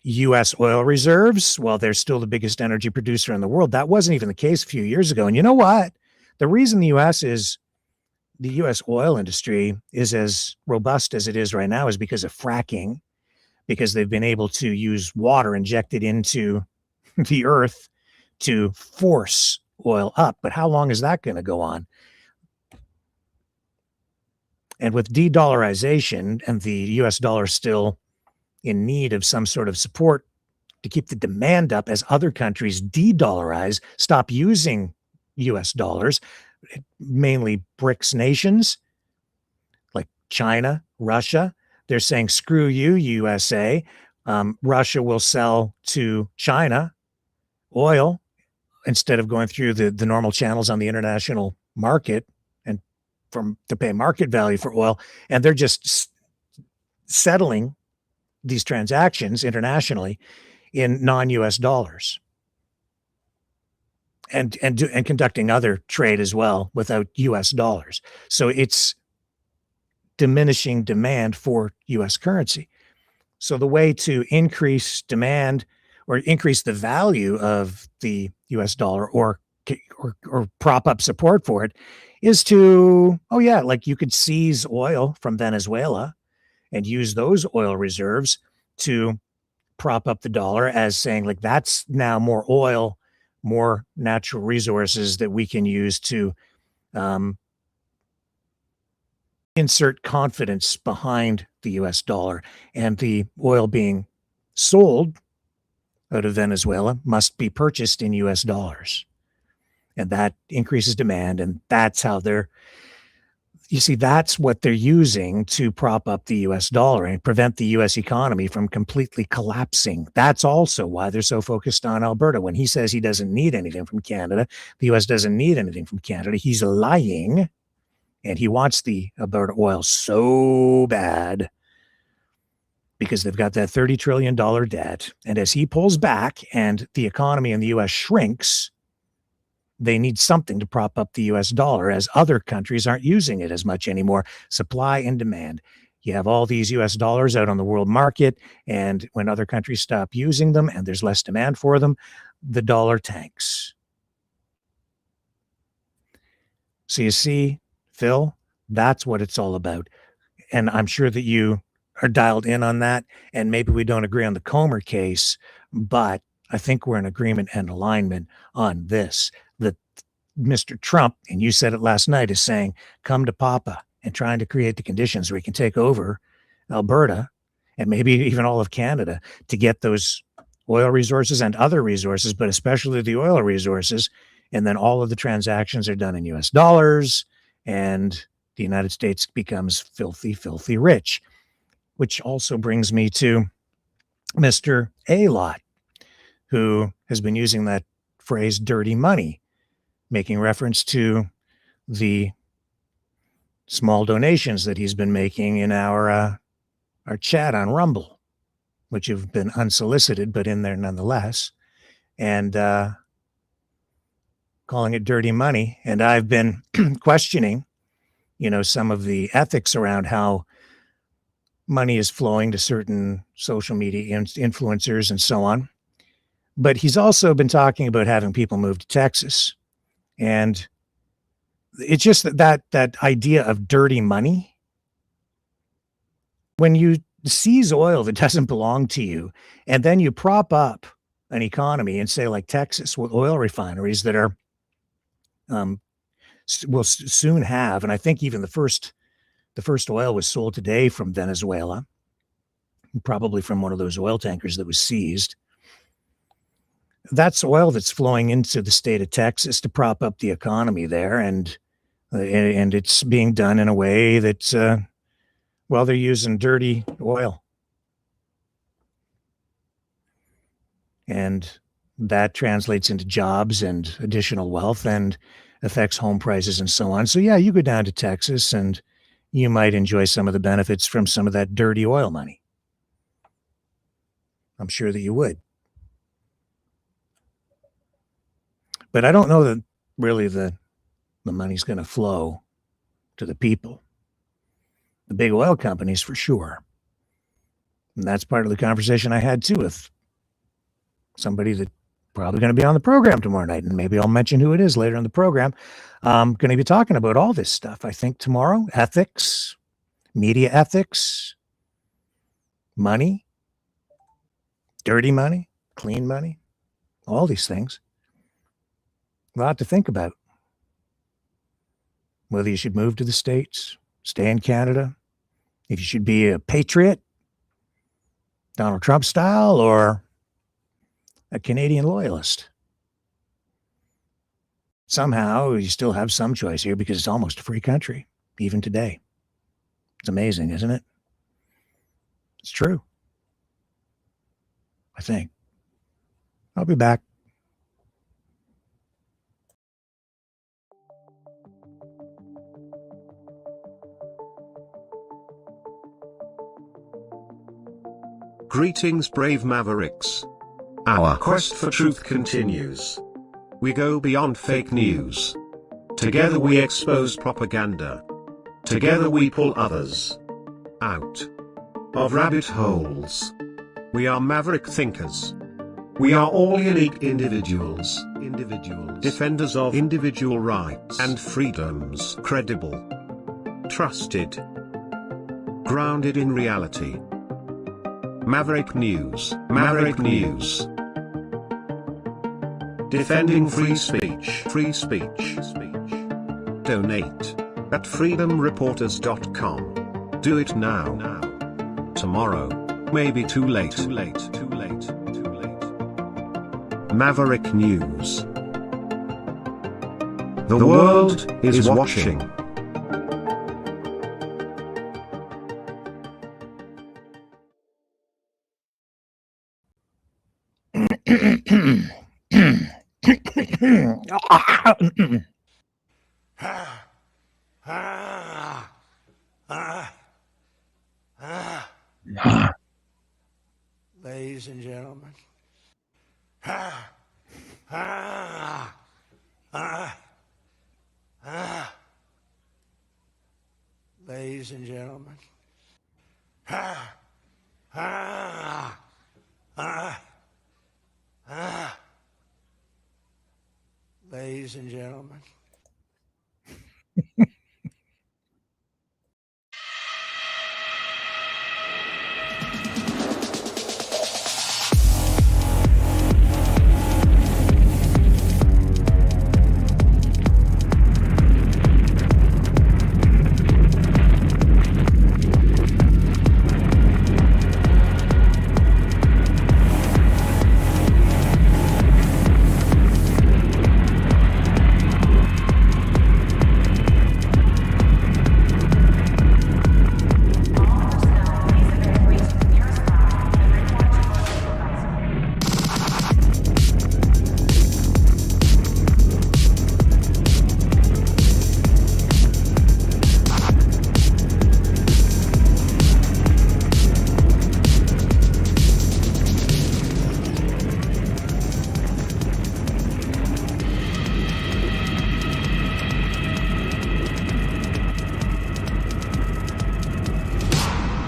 U.S. oil reserves, well, they're still the biggest energy producer in the world. That wasn't even the case a few years ago. And you know what? The reason the U.S. oil industry is as robust as it is right now is because of fracking, because they've been able to use water injected into the earth to force oil up. But how long is that going to go on? And with de-dollarization and the US dollar still in need of some sort of support to keep the demand up as other countries de-dollarize, stop using US dollars, mainly BRICS nations like China, Russia, they're saying, screw you, USA. Russia will sell to China oil instead of going through the normal channels on the international market and to pay market value for oil. And they're just settling these transactions internationally in non-US dollars and conducting other trade as well without US dollars. So it's diminishing demand for US currency. So the way to increase demand or increase the value of the US dollar or prop up support for it is to, like you could seize oil from Venezuela and use those oil reserves to prop up the dollar, as saying, like, that's now more oil, more natural resources that we can use to insert confidence behind the US dollar. And the oil being sold out of Venezuela must be purchased in US dollars. And that increases demand. And that's how that's what they're using to prop up the US dollar and prevent the US economy from completely collapsing. That's also why they're so focused on Alberta. When he says he doesn't need anything from Canada, the US doesn't need anything from Canada, he's lying. And he wants the Alberta oil so bad because they've got that $30 trillion debt. And as he pulls back and the economy in the US shrinks, they need something to prop up the US dollar, as other countries aren't using it as much anymore. Supply and demand. You have all these US dollars out on the world market, and when other countries stop using them and there's less demand for them, the dollar tanks. So you see, Phil, that's what it's all about. And I'm sure that you are dialed in on that. And maybe we don't agree on the Comer case, but I think we're in agreement and alignment on this, that Mr. Trump, and you said it last night, is saying, come to Papa, and trying to create the conditions where he can take over Alberta and maybe even all of Canada to get those oil resources and other resources, but especially the oil resources. And then all of the transactions are done in US dollars, and the United States becomes filthy, filthy rich, which also brings me to Mr. A-Lot, who has been using that phrase dirty money, making reference to the small donations that he's been making in our chat on Rumble, which have been unsolicited, but in there nonetheless, and calling it dirty money. And I've been questioning, some of the ethics around how money is flowing to certain social media influencers and so on. But he's also been talking about having people move to Texas. And it's just that idea of dirty money. When you seize oil that doesn't belong to you, and then you prop up an economy and say like Texas with oil refineries that are will soon have, and I think even the first oil was sold today from Venezuela, probably from one of those oil tankers that was seized. That's oil that's flowing into the state of Texas to prop up the economy there, and it's being done in a way that, they're using dirty oil, and that translates into jobs and additional wealth and affects home prices and so on. So yeah, you go down to Texas and you might enjoy some of the benefits from some of that dirty oil money. I'm sure that you would. But I don't know that really the money's going to flow to the people. The big oil companies for sure. And that's part of the conversation I had too with somebody that probably going to be on the program tomorrow night. And maybe I'll mention who it is later in the program. I'm going to be talking about all this stuff, I think, tomorrow. Ethics, media ethics, money, dirty money, clean money, all these things. A lot to think about. Whether you should move to the States, stay in Canada, if you should be a patriot, Donald Trump style, or a Canadian loyalist. Somehow you still have some choice here because it's almost a free country, even today. It's amazing, isn't it? It's true. I think. I'll be back. Greetings, brave mavericks. Our quest for truth continues. We go beyond fake news. Together we expose propaganda. Together we pull others out of rabbit holes. We are maverick thinkers. We are all unique individuals. Defenders of individual rights and freedoms. Credible. Trusted. Grounded in reality. Maverick News. Maverick News. Defending free speech. Free speech. Donate at freedomreporters.com. Do it now. Tomorrow may be too late. Maverick News. The world is watching. Ladies and gentlemen. Ladies and gentlemen. ladies and gentlemen.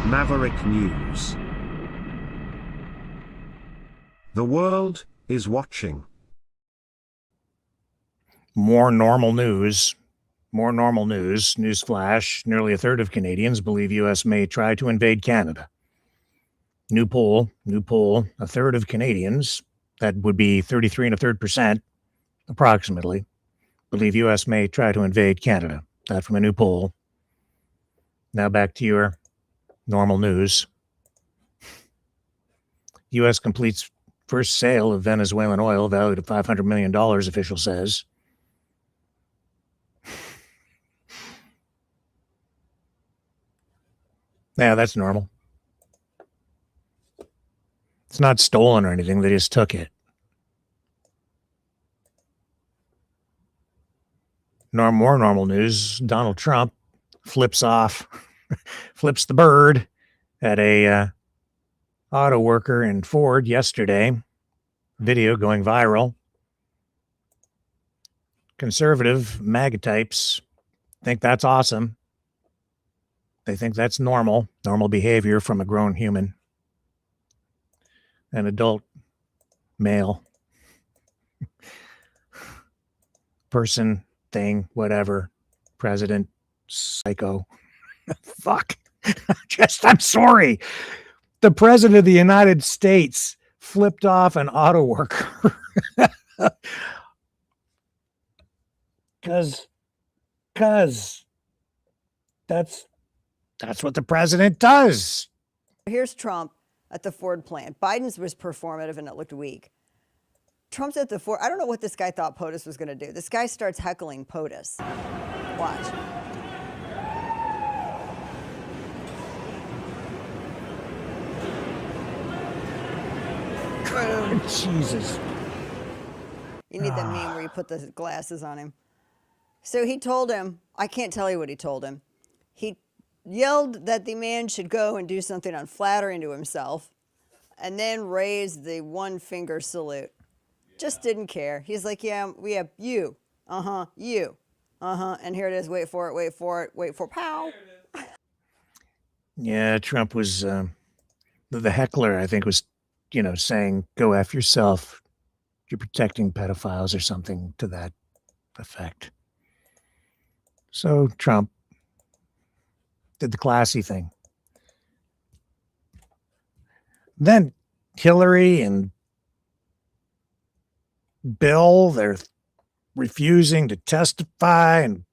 Maverick News. The world is watching. More normal news. More normal news. Newsflash. Nearly a third of Canadians believe U.S. may try to invade Canada. New poll. A third of Canadians, that would be 33 1/3%, approximately, believe U.S. may try to invade Canada. That from a new poll. Now back to your normal news. U.S. completes first sale of Venezuelan oil valued at $500 million, official says. Yeah, that's normal. It's not stolen or anything. They just took it. More normal news. Donald Trump flips the bird at a auto worker in Ford yesterday. Video going viral. Conservative MAGA types think that's awesome. They think that's normal behavior from a grown human, an adult male person, thing, whatever, president, psycho. Fuck. I'm sorry. The president of the United States flipped off an auto worker. Because that's what the president does. Here's Trump at the Ford plant. Biden's was performative and it looked weak. Trump's at the Ford. I don't know what this guy thought POTUS was going to do. This guy starts heckling POTUS. Watch. Jesus. You need that meme where you put the glasses on him. So he told him, I can't tell you what he told him. He yelled that the man should go and do something unflattering to himself and then raised the one finger salute. Just didn't care. He's like, yeah, we have you. You. And here it is. Wait for it. Pow. Yeah, Trump was, the heckler, I think, was, saying, go F yourself. You're protecting pedophiles or something to that effect. So Trump did the classy thing. Then Hillary and Bill, they're refusing to testify, and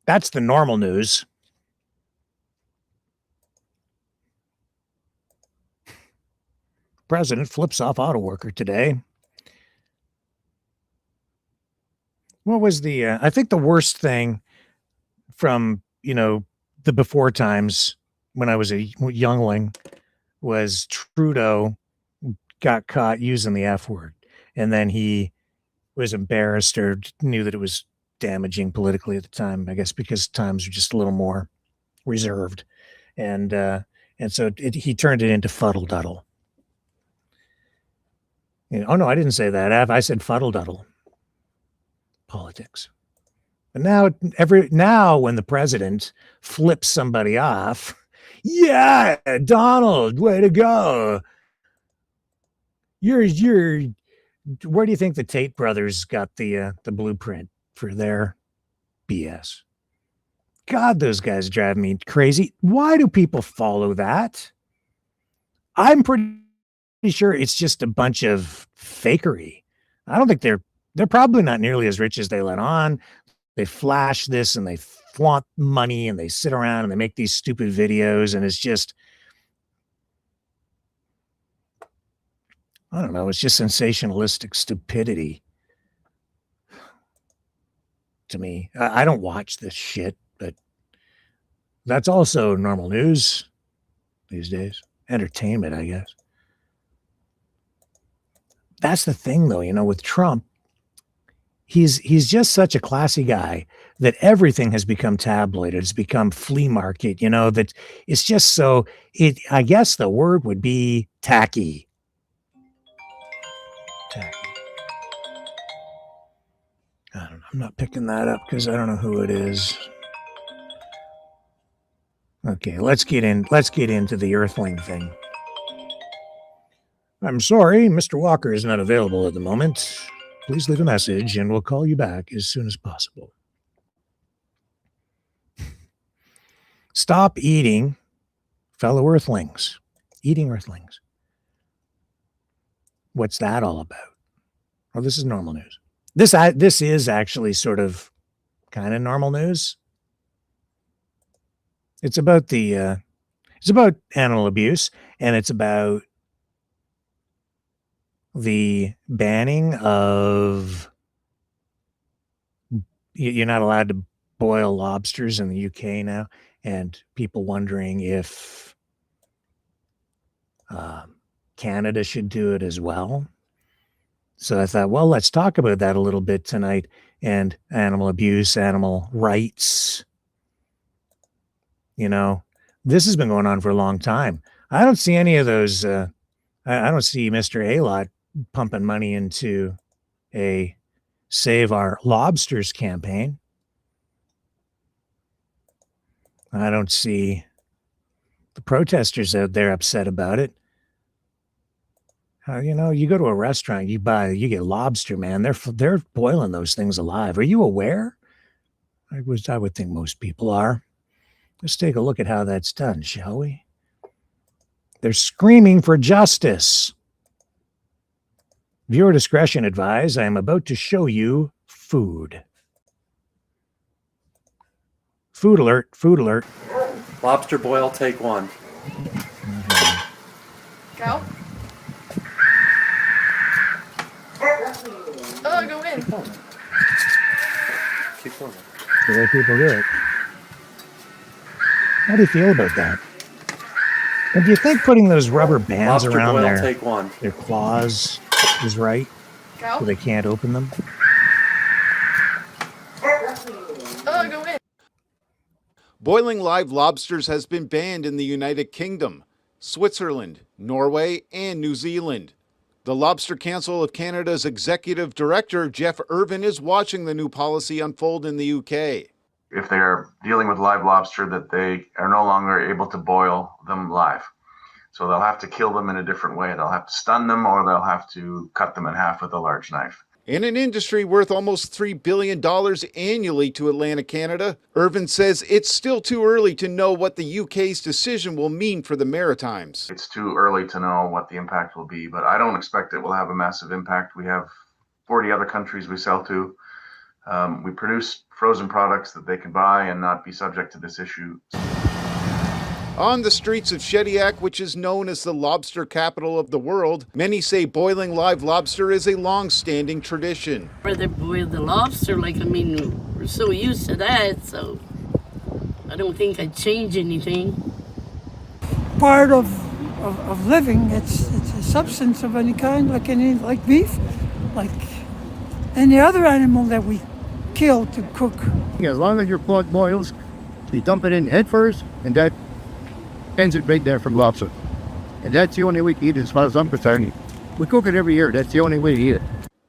that's the normal news. President flips off auto worker today. What was the, I think the worst thing from, the before times when I was a youngling was Trudeau got caught using the F word. And then he was embarrassed or knew that it was damaging politically at the time, I guess, because times were just a little more reserved. And so he turned it into fuddle-duddle. Oh, no, I didn't say that. I said fuddle-duddle. Politics. But now when the president flips somebody off, yeah, Donald, way to go. You're where do you think the Tate brothers got the blueprint for their BS? God, those guys drive me crazy. Why do people follow that? I'm pretty sure it's just a bunch of fakery. I don't think they're probably not nearly as rich as they let on. They flash this and they flaunt money and they sit around and they make these stupid videos, and it's just, I don't know, it's just sensationalistic stupidity to me. I don't watch this shit, but that's also normal news these days. Entertainment, I guess. That's the thing, though, with Trump. He's just such a classy guy that everything has become tabloid. It's become flea market, that it's just so, I guess the word would be tacky. Tacky. I don't know. I'm not picking that up because I don't know who it is. Okay, let's get into the Earthling thing. I'm sorry, Mr. Walker is not available at the moment. Please leave a message and we'll call you back as soon as possible. Stop eating fellow Earthlings. Eating Earthlings. What's that all about? Well, this is normal news. This is actually sort of kind of normal news. It's about it's about animal abuse, and it's about the banning of, you're not allowed to boil lobsters in the UK now, and people wondering if Canada should do it as well. So I thought, well, let's talk about that a little bit tonight, and animal abuse, animal rights. This has been going on for a long time. I don't see any of those. I don't see Mr. A-Lot pumping money into a Save Our Lobsters campaign. I don't see the protesters out there upset about it. You go to a restaurant, you get lobster, man. They're boiling those things alive. Are you aware? I would think most people are. Let's take a look at how that's done, shall we? They're screaming for justice. Viewer discretion advised. I am about to show you food. Food alert, food alert. Lobster boil, take one. Go. Oh, go in. Keep going. The way people do it. How do you feel about that? And do you think putting those rubber bands Lobster around boil, take one. their claws is right? Go. So they can't open them? Oh, go in. Boiling live lobsters has been banned in the United Kingdom, Switzerland, Norway, and New Zealand. The Lobster Council of Canada's executive director, Jeff Irvin, is watching the new policy unfold in the UK. If they're dealing with live lobster, that they are no longer able to boil them live. So they'll have to kill them in a different way. They'll have to stun them, or they'll have to cut them in half with a large knife. In an industry worth almost $3 billion annually to Atlantic Canada, Irvin says it's still too early to know what the UK's decision will mean for the Maritimes. It's too early to know what the impact will be, but I don't expect it will have a massive impact. We have 40 other countries we sell to. We produce frozen products that they can buy and not be subject to this issue. On the streets of Shediac, which is known as the lobster capital of the world, many say boiling live lobster is a long-standing tradition. Where they boil the lobster, we're so used to that, so I don't think I'd change anything. Part of living, it's a substance of any kind, like beef, like any other animal that we kill to cook. As long as your pot boils, you dump it in head first, and that ends it right there from lobster. And that's the only way to eat it as far as I'm concerned. We cook it every year. That's the only way to eat it.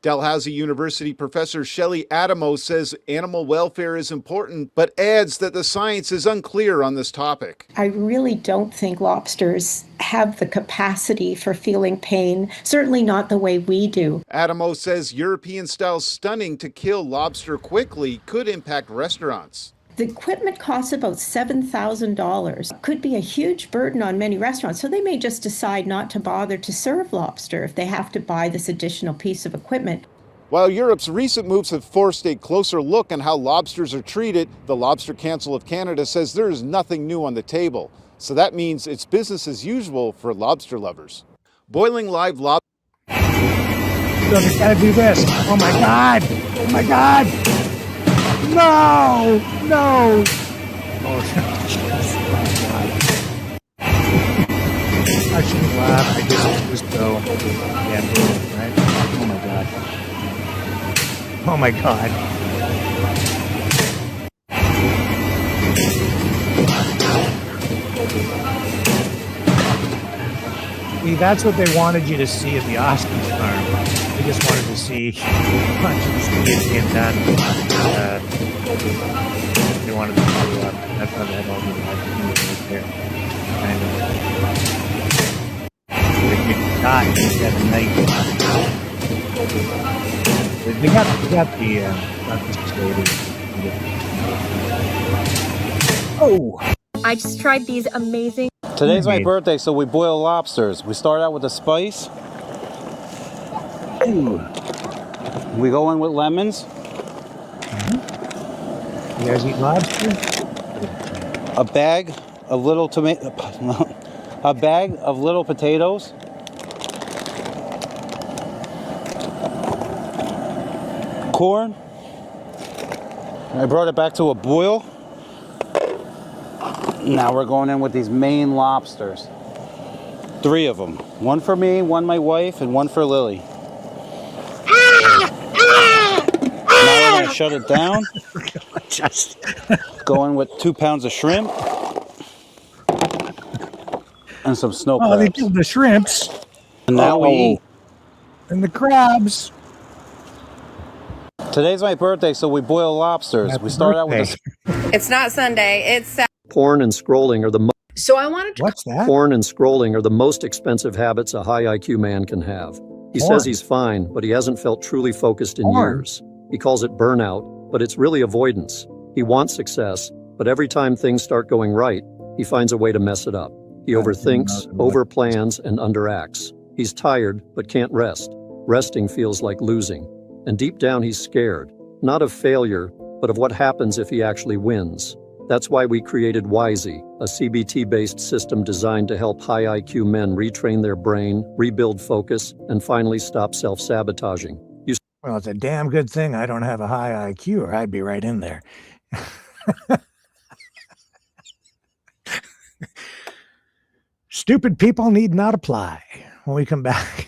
Dalhousie University professor Shelley Adamo says animal welfare is important, but adds that the science is unclear on this topic. I really don't think lobsters have the capacity for feeling pain, certainly not the way we do. Adamo says European-style stunning to kill lobster quickly could impact restaurants. The equipment costs about $7,000. Could be a huge burden on many restaurants, so they may just decide not to bother to serve lobster if they have to buy this additional piece of equipment. While Europe's recent moves have forced a closer look on how lobsters are treated, the Lobster Council of Canada says there is nothing new on the table. So that means it's business as usual for lobster lovers. Boiling live lobster. There's gotta do this. Oh my God! Oh my God! No! No! Oh, I shouldn't laugh. I just go. Yeah, boom, right? Oh my God. Oh my God. See, that's what they wanted you to see at the Ostrich farm. They just wanted to see a bunch of this being done. They wanted to follow up. That's how they had all the right there. Kind of. They got the night. They got the Oh! I just tried these amazing. Today's my birthday, so we boil lobsters. We start out with the spice. Ooh. We go in with lemons. You guys eat lobster? A bag of little tomato. A bag of little potatoes. Corn. I brought it back to a boil. Now we're going in with these Maine lobsters. 3 of them. One for me, one my wife, and one for Lily. Now we're going to shut it down. Just go in with 2 pounds of shrimp. And some snow crabs. Oh, they killed the shrimps. And now we eat. And the crabs. Today's my birthday, so we boil lobsters. Happy we start out with It's not Sunday, it's Porn and scrolling are the So I wanted to What's that? Porn and scrolling are the most expensive habits a high IQ man can have. He Porn. says he's fine, but he hasn't felt truly focused in Porn. years. He calls it burnout, but it's really avoidance. He wants success, but every time things start going right, he finds a way to mess it up. He overthinks, overplans, and underacts. He's tired, but can't rest. Resting feels like losing. And deep down he's scared, not of failure, but of what happens if he actually wins. That's why we created Wisey, a CBT-based system designed to help high IQ men retrain their brain, rebuild focus, and finally stop self-sabotaging. Well, it's a damn good thing I don't have a high IQ, or I'd be right in there. Stupid people need not apply. When we come back.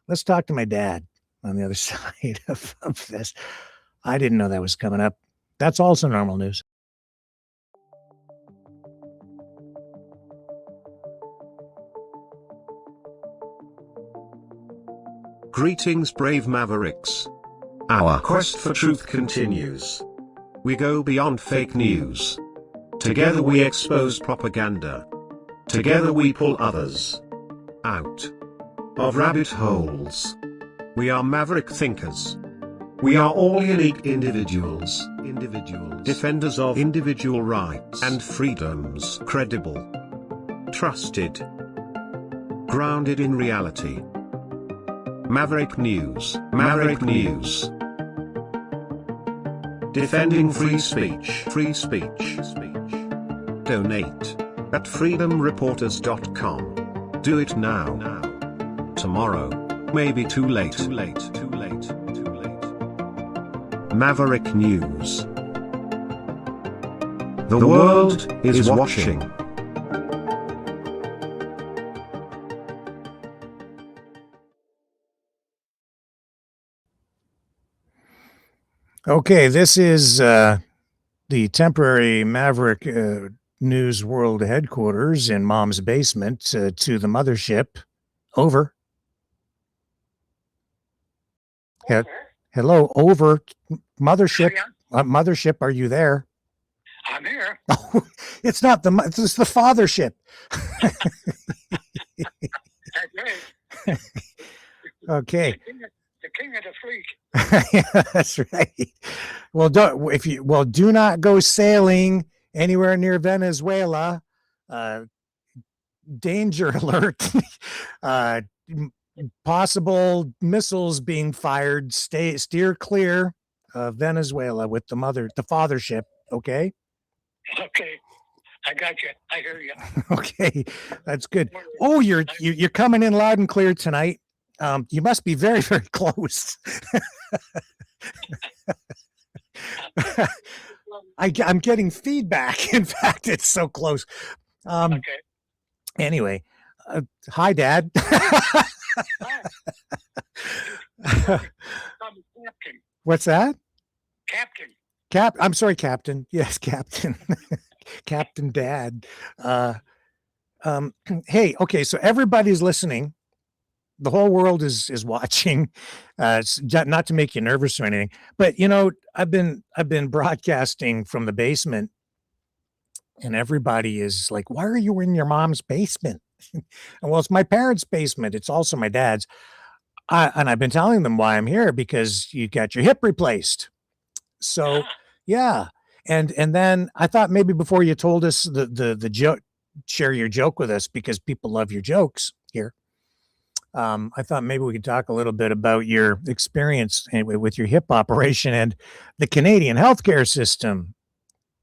Let's talk to my dad on the other side of this. I didn't know that was coming up. That's also normal news. Greetings, brave mavericks. Our quest for truth continues. We go beyond fake news. Together we expose propaganda. Together we pull others out of rabbit holes. We are maverick thinkers. We are all unique individuals. Defenders of individual rights and freedoms. Credible. Trusted. Grounded in reality. Maverick News. Maverick News. Defending free speech. Free speech. Donate at freedomreporters.com. Do it now. Tomorrow. Maybe too late. Maverick News. The world is watching. Okay, this is the temporary Maverick News World headquarters in Mom's basement to the mothership Over. Hello, over. Mothership. Mothership, are you there? I'm here. Oh, it's not it's the fathership. Okay. The king of the fleet. Yeah, that's right. Well, do not go sailing anywhere near Venezuela. Danger alert. Possible missiles being fired. Steer clear of Venezuela with the fathership. Okay. Okay. I got you. I hear you. Okay, that's good. Oh, you're coming in loud and clear tonight. You must be very, very close. I'm getting feedback. In fact, it's so close. Okay. Anyway, hi, Dad. What's that? Captain. I'm sorry, Captain. Yes, Captain. Captain Dad. Hey, okay, so everybody's listening. The whole world is watching. It's not to make you nervous or anything, but I've been broadcasting from the basement, and everybody is like, "Why are you in your mom's basement?" And well, it's my parents' basement. It's also my dad's. And I've been telling them why I'm here, because you got your hip replaced. So yeah, and then I thought maybe before you told us the joke, share your joke with us, because people love your jokes here. I thought maybe we could talk a little bit about your experience with your hip operation and the Canadian healthcare system.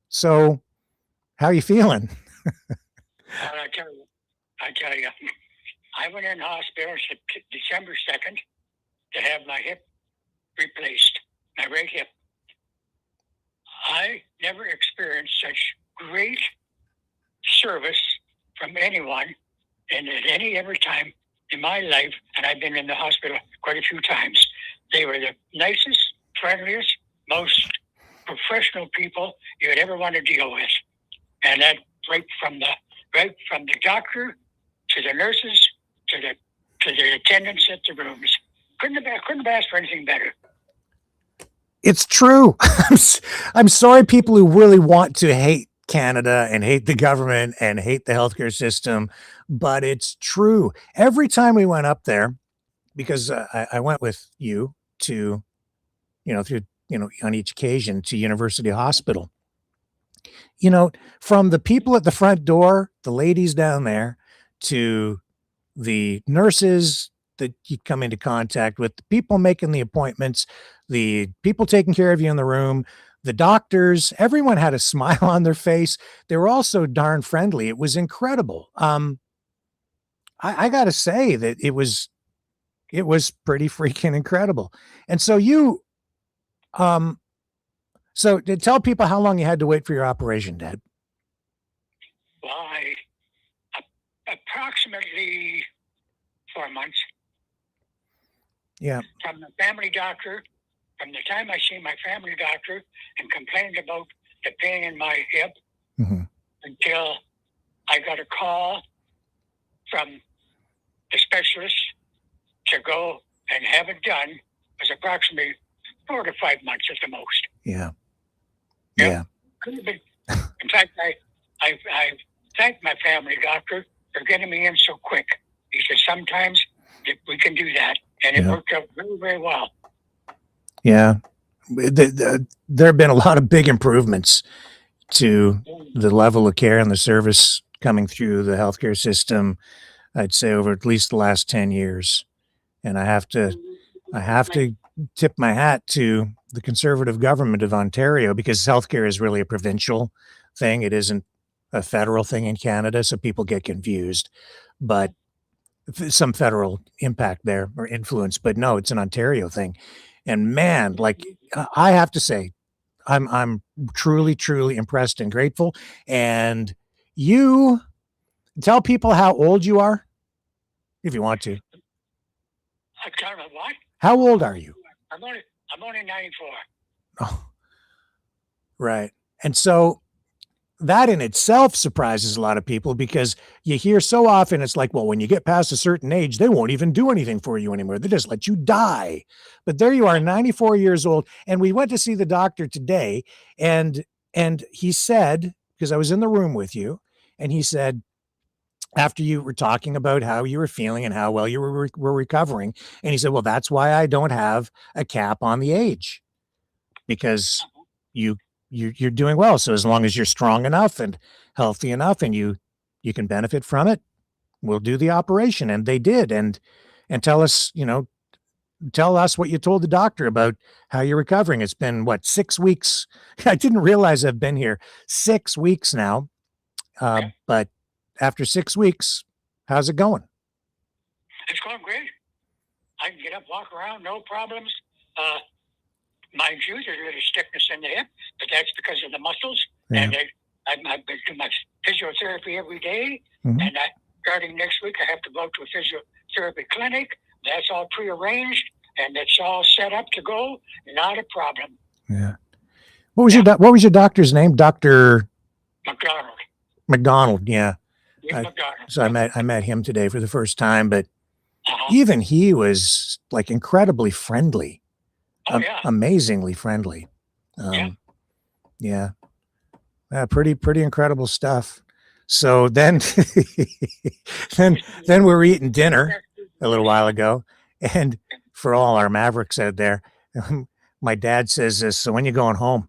So, how are you feeling? I tell you, I went in hospital December 2nd to have my hip replaced, my right hip. I never experienced such great service from anyone and at every time in my life, and I've been in the hospital quite a few times. They were the nicest, friendliest, most professional people you would ever want to deal with. And that right from the doctor to the nurses to the attendants at the rooms. Couldn't have asked for anything better. It's true. I'm sorry, people who really want to hate Canada and hate the government and hate the healthcare system, but it's true. Every time we went up there, because I went with you to, on each occasion to University Hospital. From the people at the front door, the ladies down there, to the nurses that you come into contact with, the people making the appointments, the people taking care of you in the room, the doctors, everyone had a smile on their face. They were all so darn friendly. It was incredible. I got to say that it was pretty freaking incredible. And so so to tell people how long you had to wait for your operation, Dad. Well, approximately 4 months. Yeah. From the family doctor, from the time I seen my family doctor and complained about the pain in my hip, until I got a call from the specialist to go and have it done, was approximately 4 to 5 months at the most. Yeah. Could have been. In fact, I thanked my family doctor for getting me in so quick. He said, sometimes we can do that. And it worked out very, very well. Yeah. There have been a lot of big improvements to the level of care and the service coming through the healthcare system, I'd say over at least the last 10 years. And I have to tip my hat to the Conservative government of Ontario, because healthcare is really a provincial thing. It isn't a federal thing in Canada, so people get confused. But some federal impact there or influence, but no, it's an Ontario thing. And man, like I have to say, I'm truly, truly impressed and grateful. And you tell people how old you are, if you want to. I tell them what? How old are you? I'm only 94. Oh, right. And so that in itself surprises a lot of people, because you hear so often it's like, well, when you get past a certain age, they won't even do anything for you anymore. They just let you die. But there you are, 94 years old. And we went to see the doctor today, and he said, because I was in the room with you, and he said, after you were talking about how you were feeling and how well you were recovering, and he said, well, that's why I don't have a cap on the age, because you're doing well. So as long as you're strong enough and healthy enough and you can benefit from it, we'll do the operation. And they did. And tell us, tell us what you told the doctor about how you're recovering. It's been what, 6 weeks? I didn't realize I've been here 6 weeks now. But after 6 weeks, how's it going? It's going great. I can get up, walk around, no problems. Mind you, there's a little stiffness in the hip, but that's because of the muscles. Yeah. And I've been doing my physiotherapy every day. Mhm. And starting next week, I have to go to a physiotherapy clinic. That's all prearranged, and it's all set up to go. Not a problem. Yeah. What was your doctor's name? Dr. McDonald. McDonald. Yeah. McDonald. So I met him today for the first time, but even he was like incredibly friendly. Amazingly friendly. Yeah. Pretty incredible stuff. So then then we were eating dinner a little while ago, and for all our Mavericks out there, my dad says this, so when you going home?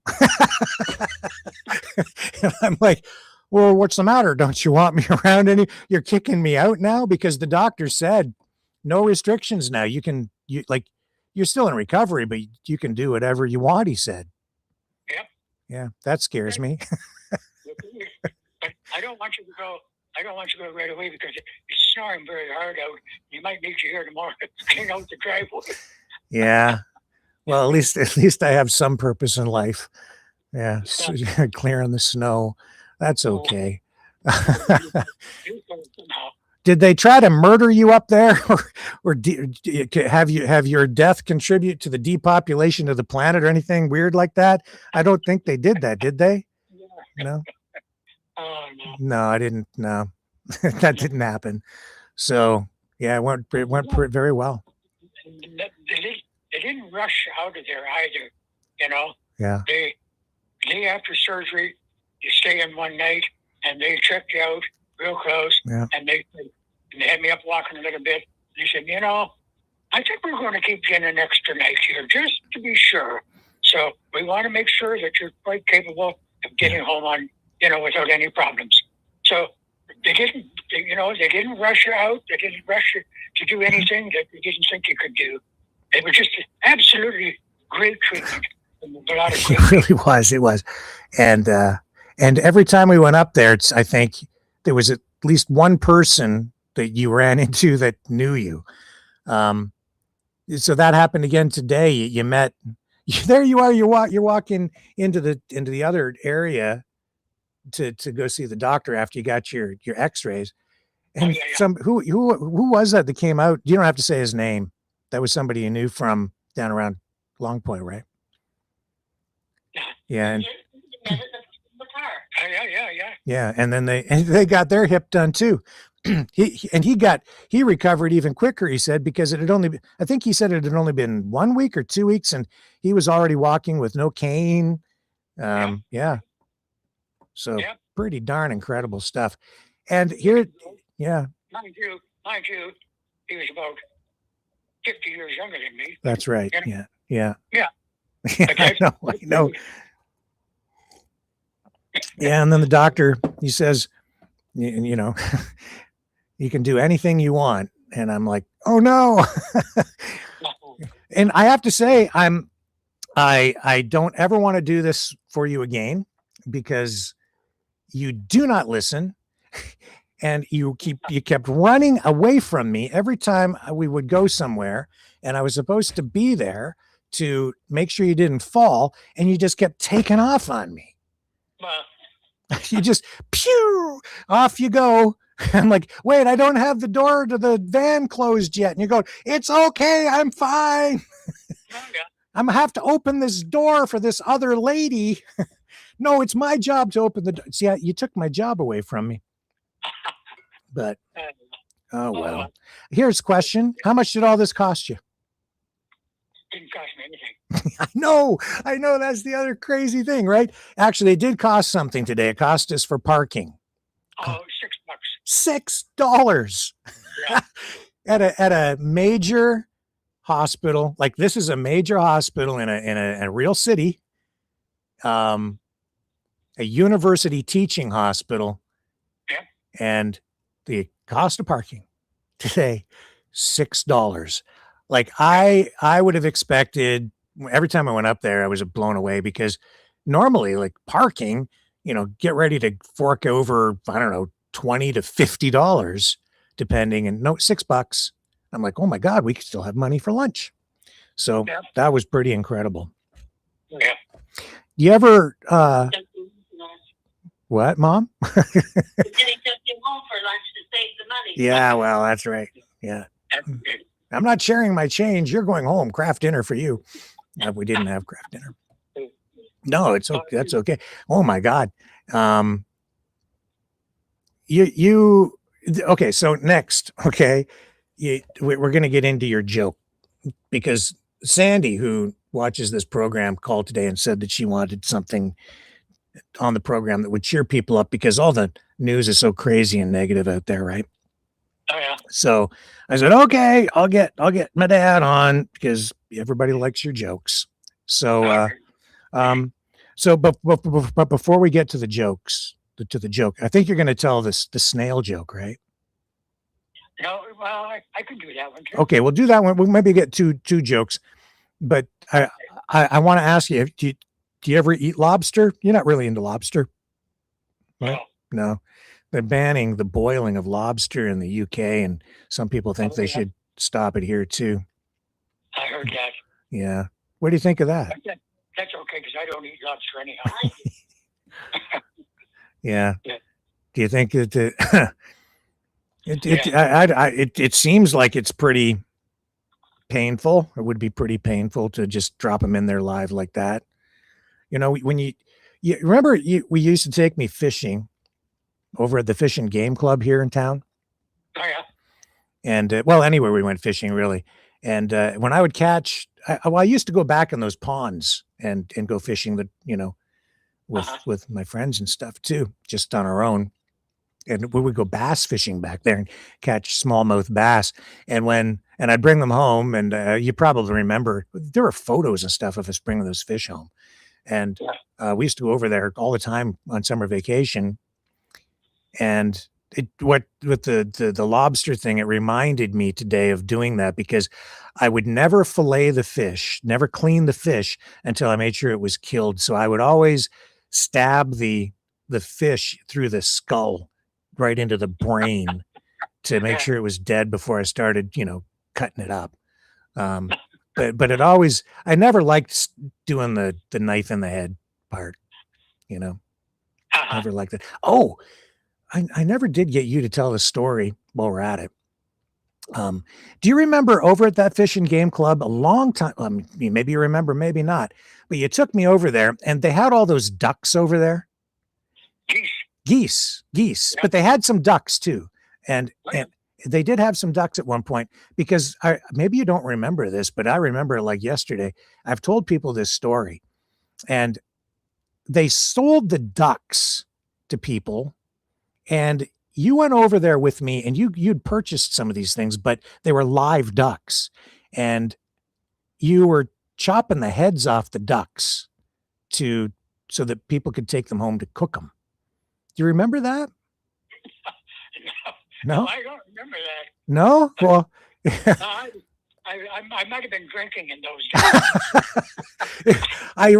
And I'm like, well, what's the matter? Don't you want me around any? You're kicking me out now? Because the doctor said no restrictions now. You're still in recovery, but you can do whatever you want, he said. Yep. Yeah, that scares me. But I don't want you to go. I don't want you to go right away because it's snoring very hard out. You might need you here tomorrow to clean out the driveway. Yeah. Well, at least I have some purpose in life. Yeah, so, clearing the snow. That's okay. Did they try to murder you up there, or have your death contribute to the depopulation of the planet or anything weird like that? I don't think they did that, did they? No. No, I didn't. No, that didn't happen. So yeah, it went very well. They didn't rush out of there either. Yeah. They day after surgery, you stay in one night, and they check you out real close. Yeah. And they had me up walking a little bit. They said, I think we're going to keep you in an extra night here just to be sure. So we want to make sure that you're quite capable of getting home on, without any problems. So they didn't rush you out. They didn't rush you to do anything that they didn't think you could do. It was just absolutely great treatment. It really was. It was. And every time we went up there, I think there was at least one person that you ran into that knew you. So that happened again today. You met, there you are, you're walking into the other area to go see the doctor after you got your x-rays. And who was that came out? You don't have to say his name. That was somebody you knew from down around Long Point, right? Yeah. Yeah. And then they got their hip done too. He recovered even quicker, he said, because I think he said it had only been 1 week or 2 weeks, and he was already walking with no cane. Yeah. So pretty darn incredible stuff. And here, yeah. Mind you, he was about 50 years younger than me. That's right. Yeah. Yeah. Yeah. I know. Yeah. And then the doctor, he says, you can do anything you want. And I'm like, oh no. And I have to say, I don't ever want to do this for you again, because you do not listen. And you kept running away from me every time we would go somewhere, and I was supposed to be there to make sure you didn't fall, and you just kept taking off on me. You just off you go. I'm like, wait, I don't have the door to the van closed yet. And you go, it's okay, I'm fine. I'm gonna have to open this door for this other lady. No, it's my job to open the door. See, you took my job away from me. But, oh, well. Here's a question. How much did all this cost you? Didn't cost me anything. I know. That's the other crazy thing, right? Actually, it did cost something today. It cost us for parking. Oh, $6. $6 Yeah. at a major hospital. Like, this is a major hospital in a real city, a university teaching hospital. Yeah. And the cost of parking today, $6. Like, I would have expected, every time I went up there, I was blown away, because normally, like, parking, get ready to fork over, I don't know, $20 to $50, depending, and no, $6. I'm like, oh my God, we could still have money for lunch. So that was pretty incredible. Yeah. You ever, what, Mom? Then he took him home for lunch to save the money. Yeah, well, that's right. Yeah. I'm not sharing my change. You're going home. Craft dinner for you. We didn't have craft dinner. No, it's okay. That's okay. Oh my God. Okay. So next, okay. We're going to get into your joke, because Sandy, who watches this program, called today and said that she wanted something on the program that would cheer people up, because all the news is so crazy and negative out there, right? Oh yeah. So I said, okay, I'll get my dad on, because everybody likes your jokes. So, but before we get to the jokes, to the joke, I think you're going to tell the snail joke, right? No, well, I could do that one too. Okay, we'll do that one. We'll maybe get two jokes, but I want to ask you, do you ever eat lobster? You're not really into lobster, right? No. They're banning the boiling of lobster in the UK, and some people think they should stop it here too. I heard that. Yeah. What do you think of that? That's okay, because I don't eat lobster anyhow. Yeah. Do you think that it seems like it's pretty painful? It would be pretty painful to just drop them in there live like that. When you remember, we used to take me fishing over at the Fish and Game Club here in town. Oh yeah. And well, anywhere we went fishing, really. And when I would catch, I used to go back in those ponds and go fishing, with my friends and stuff too, just on our own. And we would go bass fishing back there and catch smallmouth bass. And I'd bring them home, and you probably remember, there were photos and stuff of us bringing those fish home. And we used to go over there all the time on summer vacation. And with the lobster thing, it reminded me today of doing that, because I would never fillet the fish, never clean the fish until I made sure it was killed. So I would always stab the fish through the skull right into the brain to make sure it was dead before I started, cutting it up. But I never liked doing the knife in the head part, never liked it. Oh, I never did get you to tell the story while we're at it. Do you remember over at that Fish and Game Club a long time? Maybe you remember, maybe not, but you took me over there, and they had all those ducks over there. Geese, but they had some ducks too. And they did have some ducks at one point, because maybe you don't remember this, but I remember it like yesterday. I've told people this story, and they sold the ducks to people, and you went over there with me, and you'd purchased some of these things, but they were live ducks, and you were chopping the heads off the ducks so that people could take them home to cook them. Do you remember that? No? I don't remember that. No? Well, I might have been drinking in those days. I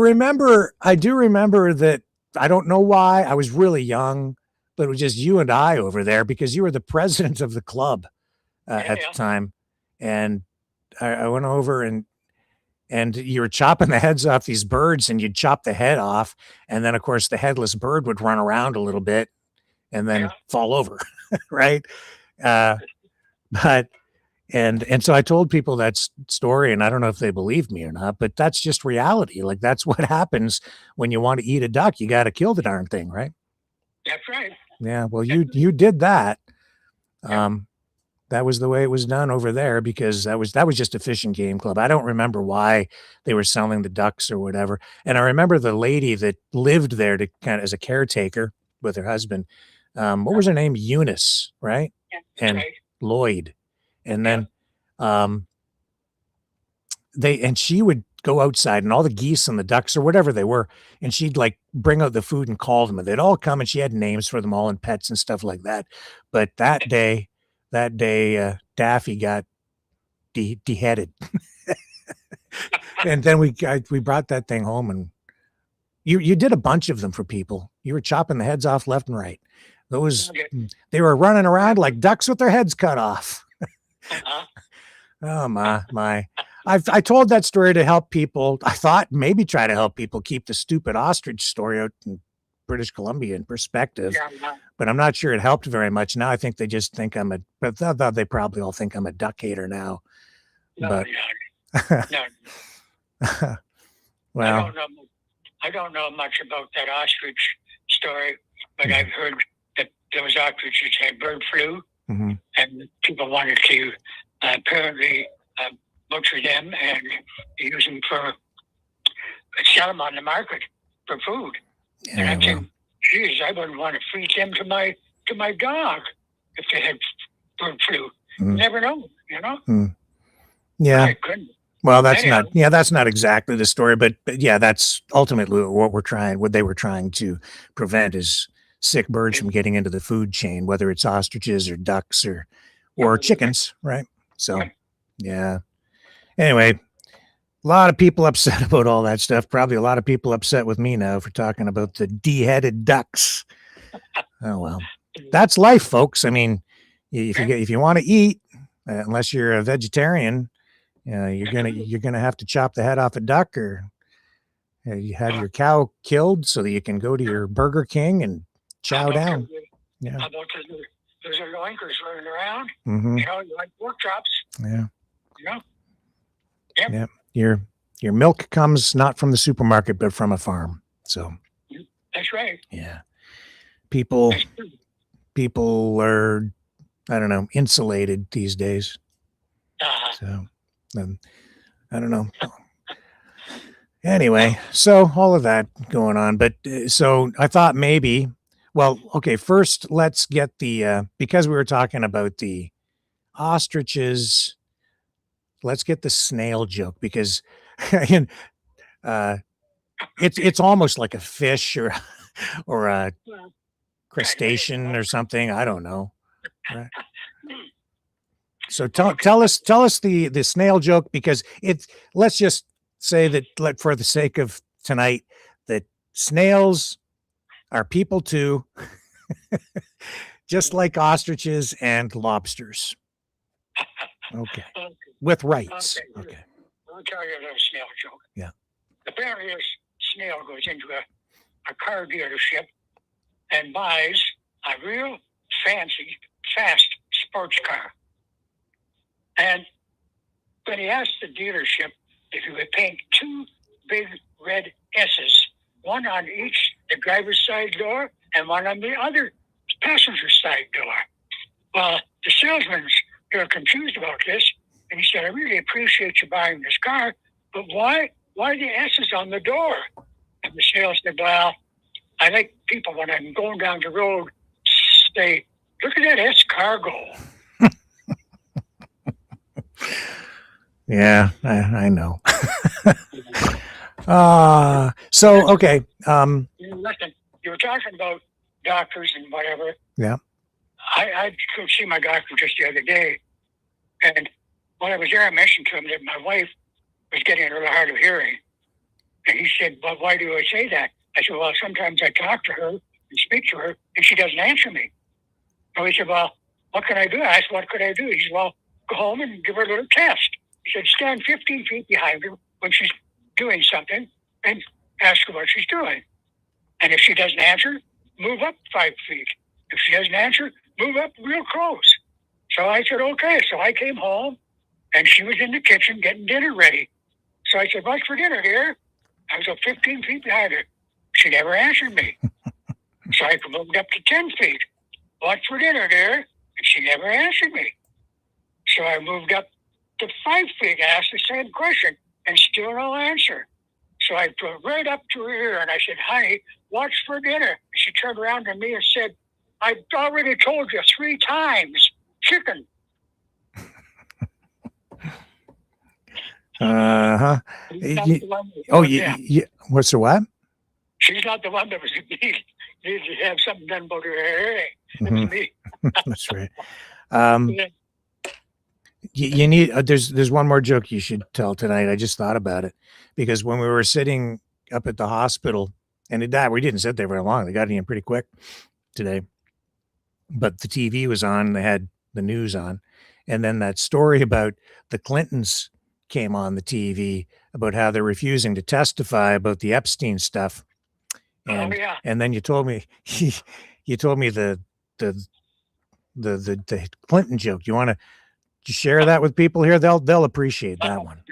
do remember that. I don't know why. I was really young, but it was just you and I over there, because you were the president of the club at the time. And I went over, and you were chopping the heads off these birds, and you'd chop the head off. And then, of course, the headless bird would run around a little bit and then fall over. Right. But And so I told people that story, and I don't know if they believe me or not, but that's just reality. Like, that's what happens when you want to eat a duck. You got to kill the darn thing, right? That's right. Yeah. Well, you did that. That was the way it was done over there, because that was just a fish and game club. I don't remember why they were selling the ducks or whatever. And I remember the lady that lived there to kind of as a caretaker with her husband. What was her name? Eunice, right? Yeah, And right. Lloyd. And then she would go outside, and all the geese and the ducks or whatever they were, and she'd like bring out the food and call them, and they'd all come, and she had names for them all and pets and stuff like that. But that day, Daffy got beheaded. And then we brought that thing home, and you did a bunch of them for people. You were chopping the heads off left and right. They were running around like ducks with their heads cut off. Oh my. I told that story to help people. I thought maybe try to help people keep the stupid ostrich story out in British Columbia in perspective, but I'm not sure it helped very much. Now I think they just think they probably all think I'm a duck hater now. No. Well, I don't know much about that ostrich story, but I've heard that those ostriches had bird flu, and people wanted to apparently butcher them and use them for sell them on the market for food. And I think, geez, I wouldn't want to feed them to my dog if they had bird flu. You never know, you know. Yeah. I couldn't. Well, that's not exactly the story, but yeah, that's ultimately what they were trying to prevent is sick birds from getting into the food chain, whether it's ostriches or ducks or chickens, right? So, yeah. Anyway, a lot of people upset about all that stuff. Probably a lot of people upset with me now for talking about the de-headed ducks. Oh well, that's life, folks. I mean, if you want to eat, unless you're a vegetarian, you're gonna have to chop the head off a duck, or you have your cow killed so that you can go to your Burger King and chow down. Yeah. How about there's a oinkers running around? Mm-hmm. You know, you like pork chops. Yeah. You know. Yep. Yeah. Your milk comes not from the supermarket, but from a farm. So. That's right. Yeah. People are, I don't know, insulated these days. So, I don't know. Anyway, so all of that going on, but so I thought maybe, well, okay, first let's get the, because we were talking about the ostriches, let's get the snail joke, because it's almost like a fish or a crustacean or something. I don't know. Right. So tell us the snail joke, because let's just say that for the sake of tonight, that snails are people too, just like ostriches and lobsters. Okay. With rights. Okay. I'll tell you a little snail joke. Yeah. Apparently, this snail goes into a car dealership and buys a real fancy, fast sports car. And when he asked the dealership if he would paint two big red S's, one on each the driver's side door and one on the other passenger side door. Well, the salesman's confused about this, and he said, "I really appreciate you buying this car, but why the S's on the door?" And the salesman said, "Well, I like people when I'm going down the road say, look at that S cargo." Yeah, I know. So, okay. Listen, you were talking about doctors and whatever. Yeah. I could see my doctor just the other day, and when I was there, I mentioned to him that my wife was getting a little hard of hearing. And he said, "Well, why do I say that?" I said, "Well, sometimes I talk to her and speak to her, and she doesn't answer me." So he said, "Well, what can I do?" I said, "What could I do?" He said, "Well, go home and give her a little test." He said, "Stand 15 feet behind her when she's doing something and ask her what she's doing. And if she doesn't answer, move up 5 feet. If she doesn't answer, move up real close. So I said, okay. So I came home, and she was in the kitchen getting dinner ready. So I said, what's for dinner, dear? I was 15 feet behind her. She never answered me. So I moved up to 10 feet. What's for dinner, dear? And she never answered me. So I moved up to 5 feet and asked the same question, and still no answer. So I drove right up to her ear, and I said, honey, what's for dinner? And she turned around to me and said, I've already told you 3 times. Chicken. Uh-huh. Yeah. What's the what? She's not the one that was needed to have something done about her hair. It was me. That's right. You need there's one more joke you should tell tonight. I just thought about it because when we were sitting up at the hospital and we didn't sit there very long. They got in pretty quick today, but the TV was on. They had the news on, and then that story about the Clintons came on the TV about how they're refusing to testify about the Epstein stuff. And and then you told me the Clinton joke. You want to share that with people here? They'll appreciate that one.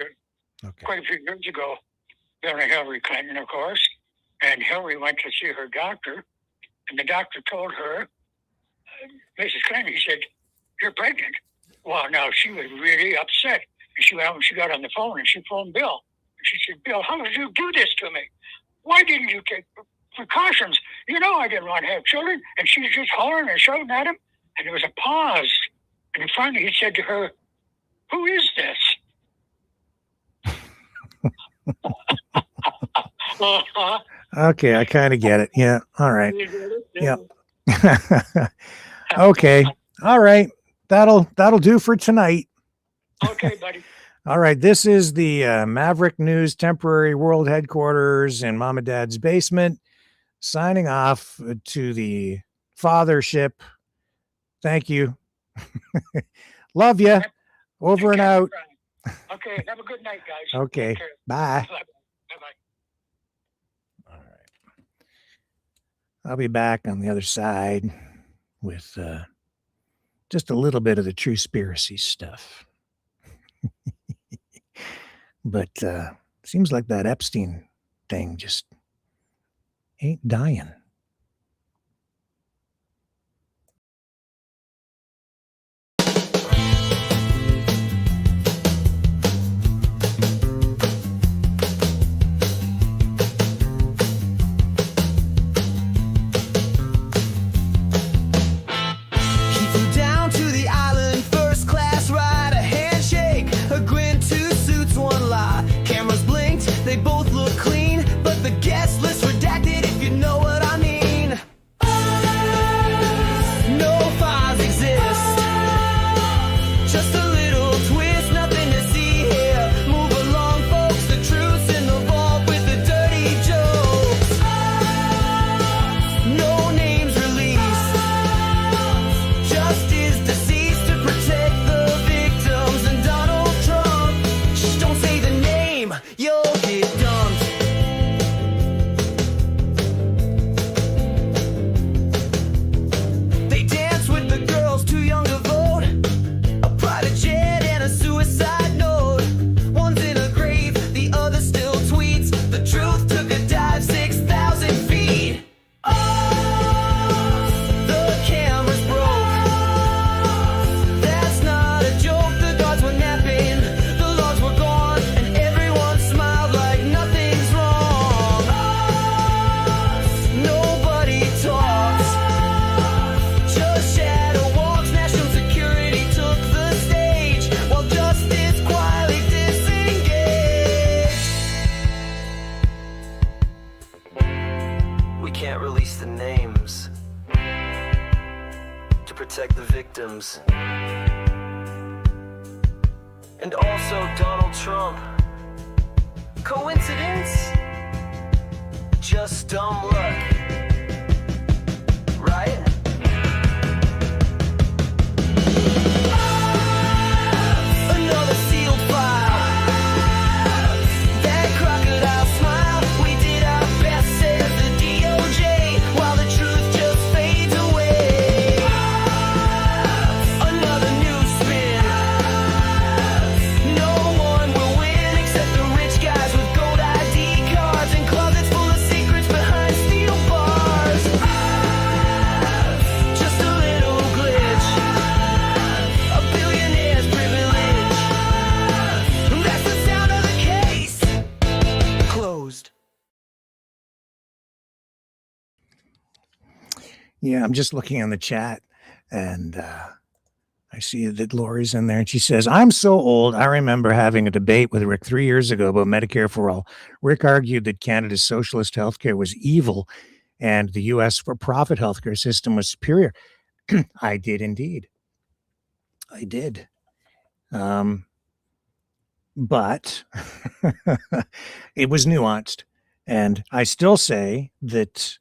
Okay. Quite a few years ago, Hillary Clinton, of course, and Hillary went to see her doctor, and the doctor told her, Mrs. Clinton, he said, you're pregnant. Well, now she was really upset. And she went out and she got on the phone and she phoned Bill. And she said, Bill, how did you do this to me? Why didn't you take precautions? You know I didn't want to have children. And she was just hollering and shouting at him. And there was a pause. And finally he said to her, who is this? Okay, I kind of get it. Yeah. All right. Yeah. Okay. All right. That'll do for tonight. Okay, buddy. All right. This is the Maverick News temporary world headquarters in Mom and Dad's basement. Signing off to the fathership. Thank you. Love you. Over and out. Okay. Have a good night, guys. Okay. Bye. Bye-bye. All right. I'll be back on the other side with just a little bit of the Truspiracy stuff. But seems like that Epstein thing just ain't dying. They both look clean, but the guest list redacted, if you know what I mean. No files exist, just a little twist, nothing to see here. Move along, folks, the truth's in the vault with the dirty jokes. No names released, justice deceased to protect the victims. And Donald Trump, shh, don't say the name, you'll get dumped. They dance with the girls too young to vote, a private jet and a suicide note. One's in a grave, the other still tweets. The truth took a dive 6,000 feet. The cameras broke, that's not a joke. The guards were napping, the logs were gone, and everyone smiled like nothing's wrong. Nobody talks, just shadow walks. National security took the stage while justice quietly disengaged. We can't release the names to protect the victims. And also Donald Trump. Coincidence? Just dumb luck. Right? Another sealed file. That crocodile smile. We did our best, says the DOJ, while the truth just fades away. Another new Yeah, I'm just looking in the chat, and I see that Lori's in there, and she says, "I'm so old. I remember having a debate with Rick 3 years ago about Medicare for all. Rick argued that Canada's socialist healthcare was evil, and the U.S. for-profit healthcare system was superior." I did indeed. I did. But it was nuanced, and I still say that,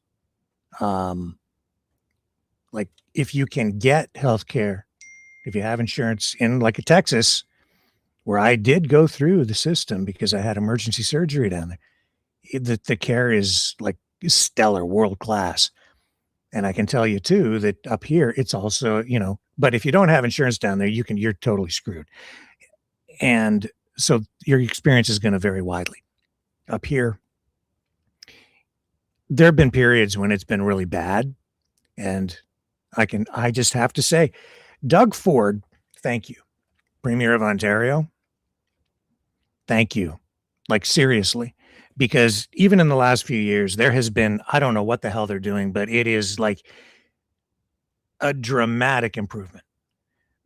like, if you can get healthcare, if you have insurance in like a Texas, where I did go through the system because I had emergency surgery down there, the care is like stellar, world class. And I can tell you too that up here it's also, but if you don't have insurance down there, you're totally screwed. And so your experience is going to vary widely. Up here, there have been periods when it's been really bad, and I just have to say, Doug Ford, thank you. Premier of Ontario, thank you. Like, seriously, because even in the last few years, there has been, I don't know what the hell they're doing, but it is like a dramatic improvement,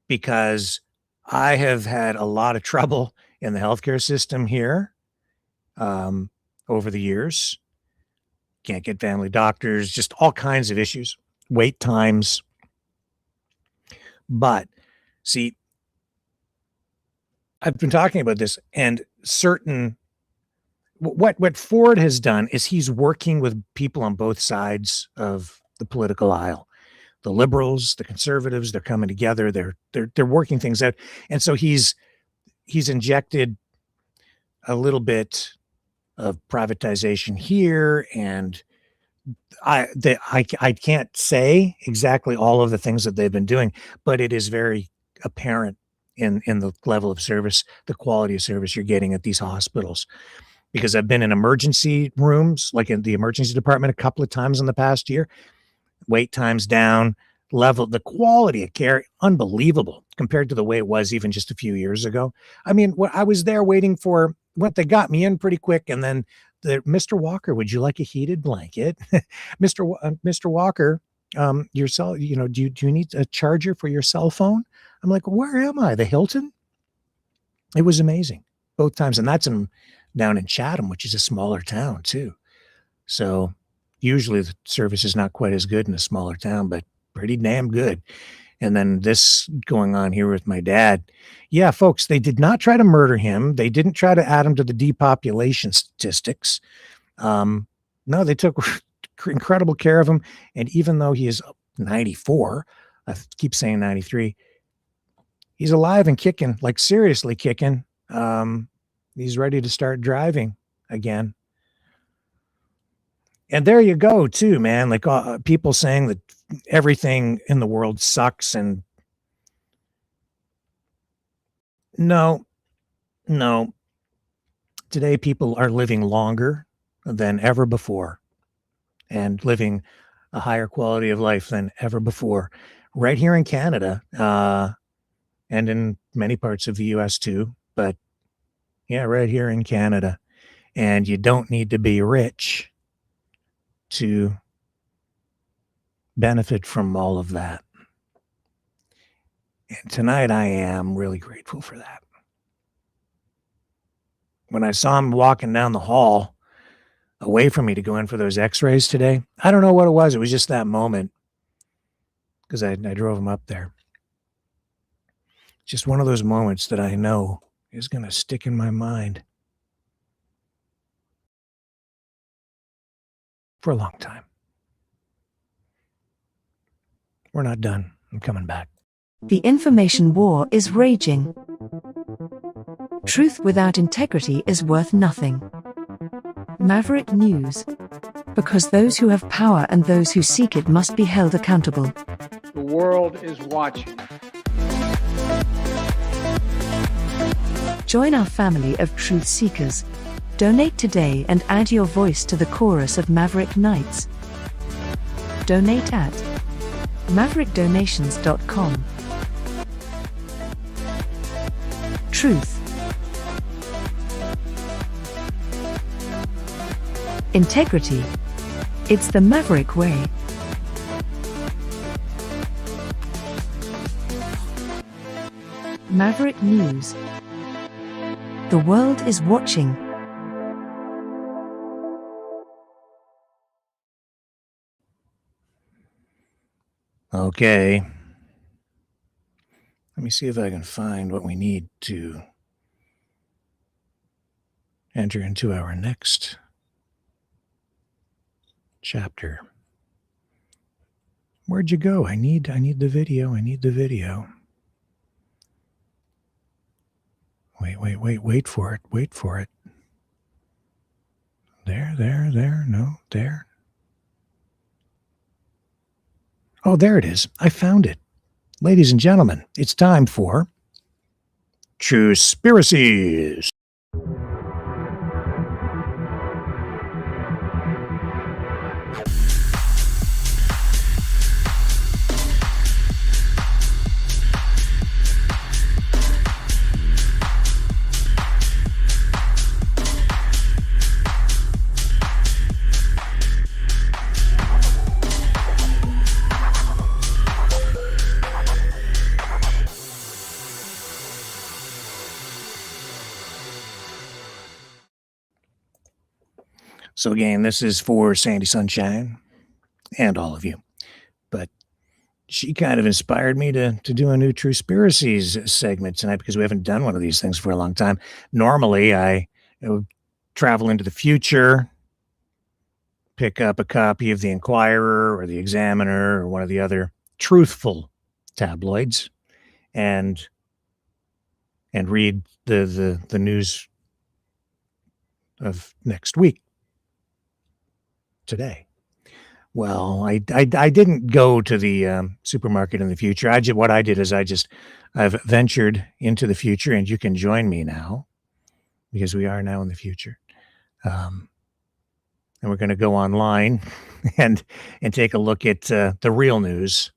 because I have had a lot of trouble in the healthcare system here over the years. Can't get family doctors, just all kinds of issues, wait times. But see, I've been talking about this, and what Ford has done is he's working with people on both sides of the political aisle. The liberals, the conservatives, they're coming together. They're working things out. And so he's injected a little bit of privatization here, and I can't say exactly all of the things that they've been doing, but it is very apparent in the level of service, the quality of service you're getting at these hospitals. Because I've been in emergency rooms, like in the emergency department, a couple of times in the past year. Wait times down, the quality of care, unbelievable compared to the way it was even just a few years ago. I mean, I was there waiting for what they got me in pretty quick, and then Mr. Walker, would you like a heated blanket? Mr. Walker, your cell, do you need a charger for your cell phone? I'm like, where am I? The Hilton? It was amazing both times, and that's down in Chatham, which is a smaller town too. So usually the service is not quite as good in a smaller town, but pretty damn good. And then this going on here with my dad. Yeah, folks, they did not try to murder him. They didn't try to add him to the depopulation statistics. No, they took incredible care of him. And even though he is 94, I keep saying 93, he's alive and kicking, like seriously kicking. He's ready to start driving again. And there you go too, man. Like people saying that everything in the world sucks, and no. Today people are living longer than ever before and living a higher quality of life than ever before, right here in Canada, and in many parts of the US too. But yeah, right here in Canada. And you don't need to be rich to benefit from all of that. And tonight I am really grateful for that. When I saw him walking down the hall away from me to go in for those x-rays today, I don't know what it was. It was just that moment, because I drove him up there. Just one of those moments that I know is going to stick in my mind for a long time. We're not done. I'm coming back. The information war is raging. Truth without integrity is worth nothing. Maverick News. Because those who have power and those who seek it must be held accountable. The world is watching. Join our family of truth seekers. Donate today and add your voice to the chorus of Maverick Knights. Donate at maverickdonations.com. Truth. Integrity. It's the Maverick way. Maverick News. The world is watching. Okay. Let me see if I can find what we need to enter into our next chapter. Where'd you go? I need the video. I need the video. Wait for it. Wait for it. There. No, there. Oh, there it is. I found it. Ladies and gentlemen, it's time for Truspiracies. So again, this is for Sandy Sunshine and all of you. But she kind of inspired me to do a new Truspiracies segment tonight because we haven't done one of these things for a long time. Normally, I would travel into the future, pick up a copy of the Inquirer or the Examiner or one of the other truthful tabloids and read the news of next week. Today. Well, I didn't go to the supermarket in the future. What I did is I've ventured into the future, and you can join me now because we are now in the future. And we're going to go online and take a look at the real news,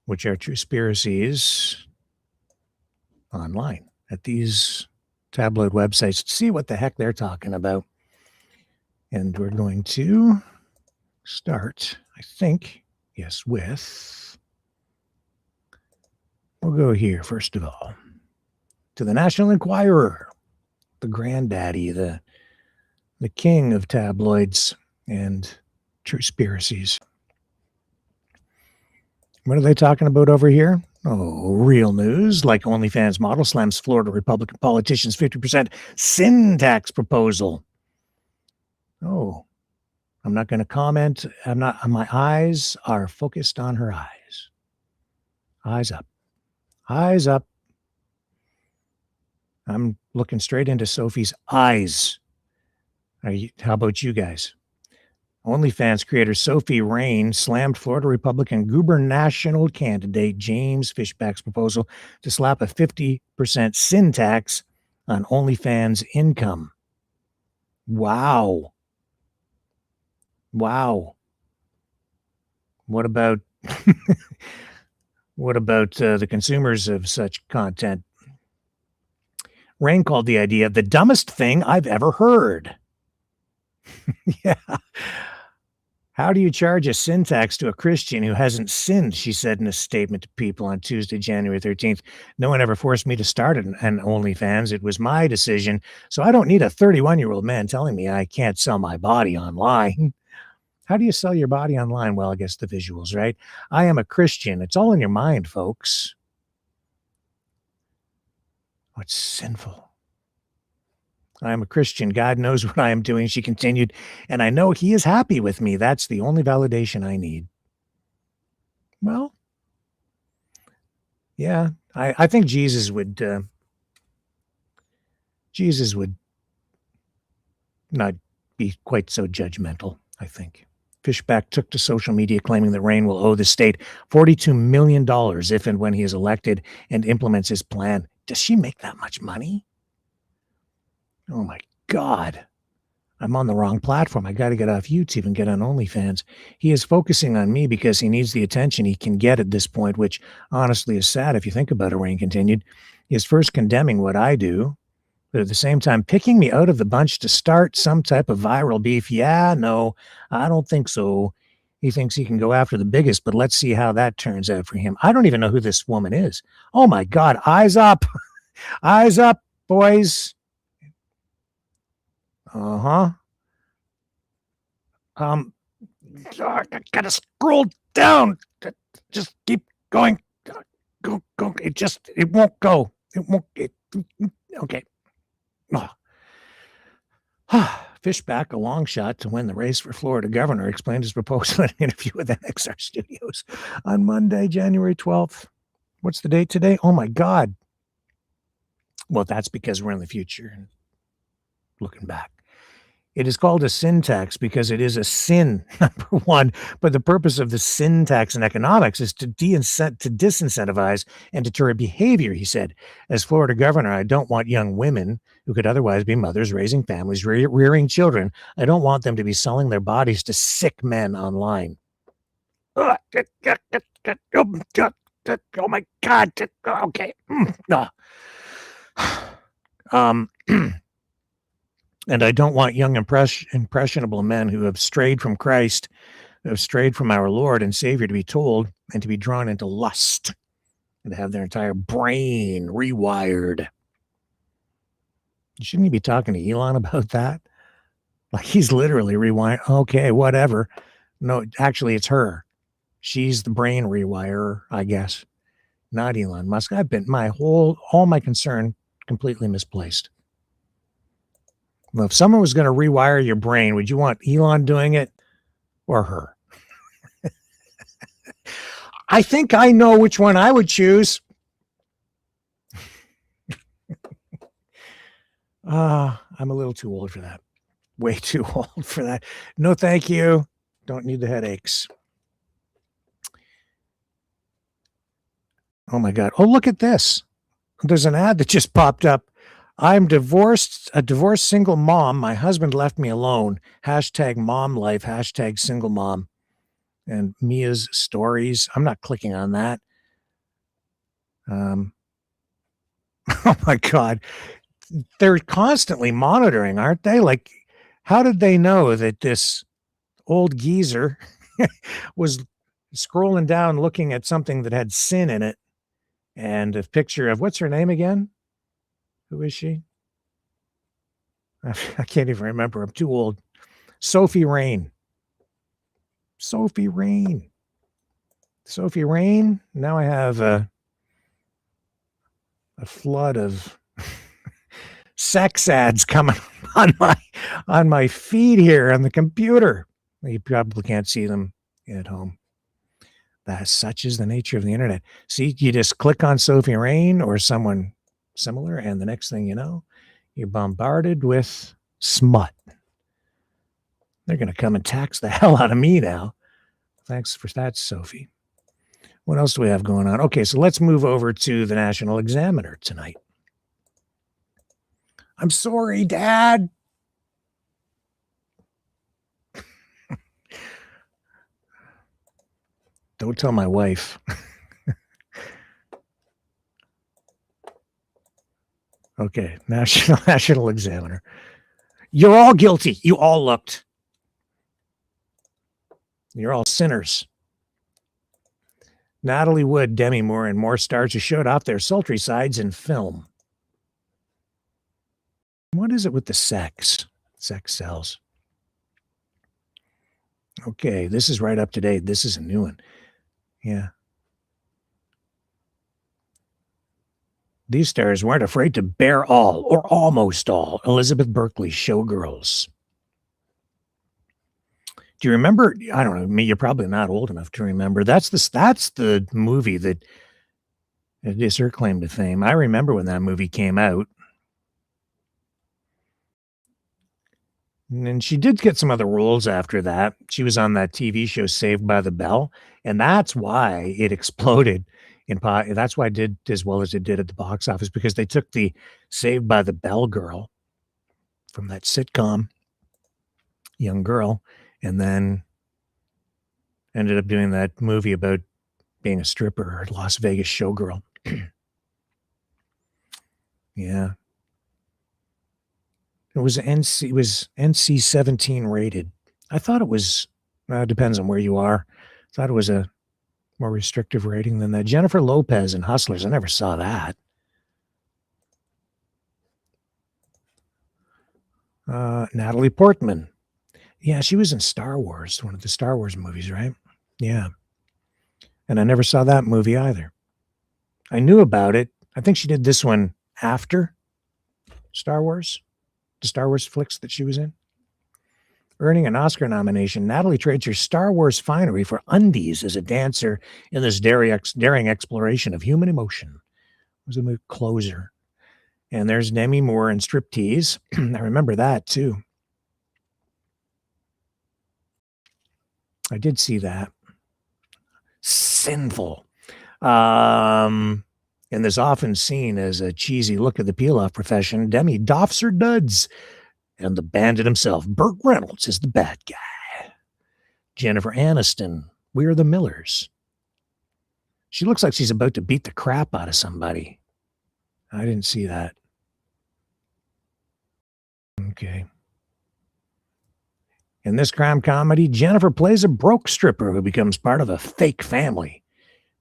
which are Truspiracies online at these tabloid websites to see what the heck they're talking about. And we're going to start, I think, yes, with, we'll go here, first of all, to the National Enquirer, the granddaddy, the king of tabloids and Truspiracies. What are they talking about over here? Oh, real news, like OnlyFans model slams Florida Republican politicians 50% sin tax proposal. Oh, I'm not going to comment. My eyes are focused on her eyes. Eyes up. Eyes up. I'm looking straight into Sophie's eyes. How about you guys? OnlyFans creator Sophie Rain slammed Florida Republican gubernatorial candidate James Fishback's proposal to slap a 50% sin tax on OnlyFans income. Wow. Wow. What about the consumers of such content? Rain called the idea the dumbest thing I've ever heard. Yeah. How do you charge a sin tax to a Christian who hasn't sinned? She said in a statement to People on Tuesday, January 13th. No one ever forced me to start an OnlyFans. It was my decision. So I don't need a 31-year-old man telling me I can't sell my body online. How do you sell your body online? Well, I guess the visuals, right? I am a Christian. It's all in your mind, folks. What's sinful? I am a Christian. God knows what I am doing, she continued, and I know he is happy with me. That's the only validation I need. Well, yeah, I think Jesus would not be quite so judgmental, I think. Fishback took to social media claiming that Rain will owe the state $42 million if and when he is elected and implements his plan. Does she make that much money? Oh my God. I'm on the wrong platform. I got to get off YouTube and get on OnlyFans. He is focusing on me because he needs the attention he can get at this point, which honestly is sad if you think about it, Rain continued. He is first condemning what I do, but at the same time picking me out of the bunch to start some type of viral beef. Yeah, no, I don't think so. He thinks he can go after the biggest, but let's see how that turns out for him. I don't even know who this woman is. Oh my God, eyes up. Eyes up, boys. Uh-huh. I gotta scroll down. Just keep going. Go. It won't go. Okay. Fishback, a long shot to win the race for Florida governor, explained his proposal in an interview with NXR Studios on Monday, January 12th. What's the date today? Oh my God. Well, that's because we're in the future and looking back. It is called a sin tax because it is a sin, number one. But the purpose of the sin tax in economics is to disincentivize and deter behavior, he said. As Florida governor, I don't want young women who could otherwise be mothers raising families, rearing children. I don't want them to be selling their bodies to sick men online. Oh my God. Okay. And I don't want young, impressionable men who have strayed from Christ, who have strayed from our Lord and Savior, to be told and to be drawn into lust and to have their entire brain rewired. Shouldn't he be talking to Elon about that? Like, he's literally rewiring. Okay, whatever. No, actually, it's her. She's the brain rewirer, I guess. Not Elon Musk. I've been all my concern completely misplaced. Well, if someone was going to rewire your brain, would you want Elon doing it or her? I think I know which one I would choose. I'm a little too old for that. Way too old for that. No, thank you. Don't need the headaches. Oh my God. Oh, look at this. There's an ad that just popped up. I'm a divorced single mom. My husband left me alone. #mom life, #single mom. And Mia's stories. I'm not clicking on that. Oh my God. They're constantly monitoring, aren't they? Like, how did they know that this old geezer was scrolling down looking at something that had sin in it and a picture of, what's her name again? Who is she? I can't even remember. I'm too old. Sophie Rain. Sophie Rain. Now I have a flood of sex ads coming on my feed here on the computer. You probably can't see them at home. Such is the nature of the internet. See, you just click on Sophie Rain or someone similar, and the next thing you know, you're bombarded with smut. They're going to come and tax the hell out of me now. Thanks for that, Sophie. What else do we have going on? Okay, so let's move over to the National Examiner tonight. I'm sorry, Dad. Don't tell my wife. Okay, National Examiner. You're all guilty. You all looked. You're all sinners. Natalie Wood, Demi Moore, and more stars who showed off their sultry sides in film. What is it with the sex? Sex sells. Okay, this is right up to date. This is a new one. Yeah. These stars weren't afraid to bear all, or almost all, Elizabeth Berkley's Showgirls. Do you remember? I don't know. You're probably not old enough to remember. That's the movie that is her claim to fame. I remember when that movie came out. And she did get some other roles after that. She was on that TV show Saved by the Bell, and that's why it exploded. That's why it did as well as it did at the box office, because they took the Saved by the Bell girl from that sitcom, young girl, and then ended up doing that movie about being a stripper or Las Vegas showgirl. Yeah. It was NC-17 rated. I thought it was It depends on where you are. Thought it was a more restrictive rating than that. Jennifer Lopez in Hustlers. I never saw that. Natalie Portman. Yeah, she was in Star Wars, one of the Star Wars movies, right? Yeah. And I never saw that movie either. I knew about it. I think she did this one after Star Wars, the Star Wars flicks that she was in. Earning an Oscar nomination, Natalie trades her Star Wars finery for undies as a dancer in this daring exploration of human emotion. It was a movie Closer. And there's Demi Moore in Striptease. I remember that too. I did see that. Sinful. And this often seen as a cheesy look at the peel-off profession, Demi doffs her duds. And the bandit himself, Burt Reynolds, is the bad guy. Jennifer Aniston, We Are the Millers. She looks like she's about to beat the crap out of somebody. I didn't see that. Okay. In this crime comedy, Jennifer plays a broke stripper who becomes part of a fake family.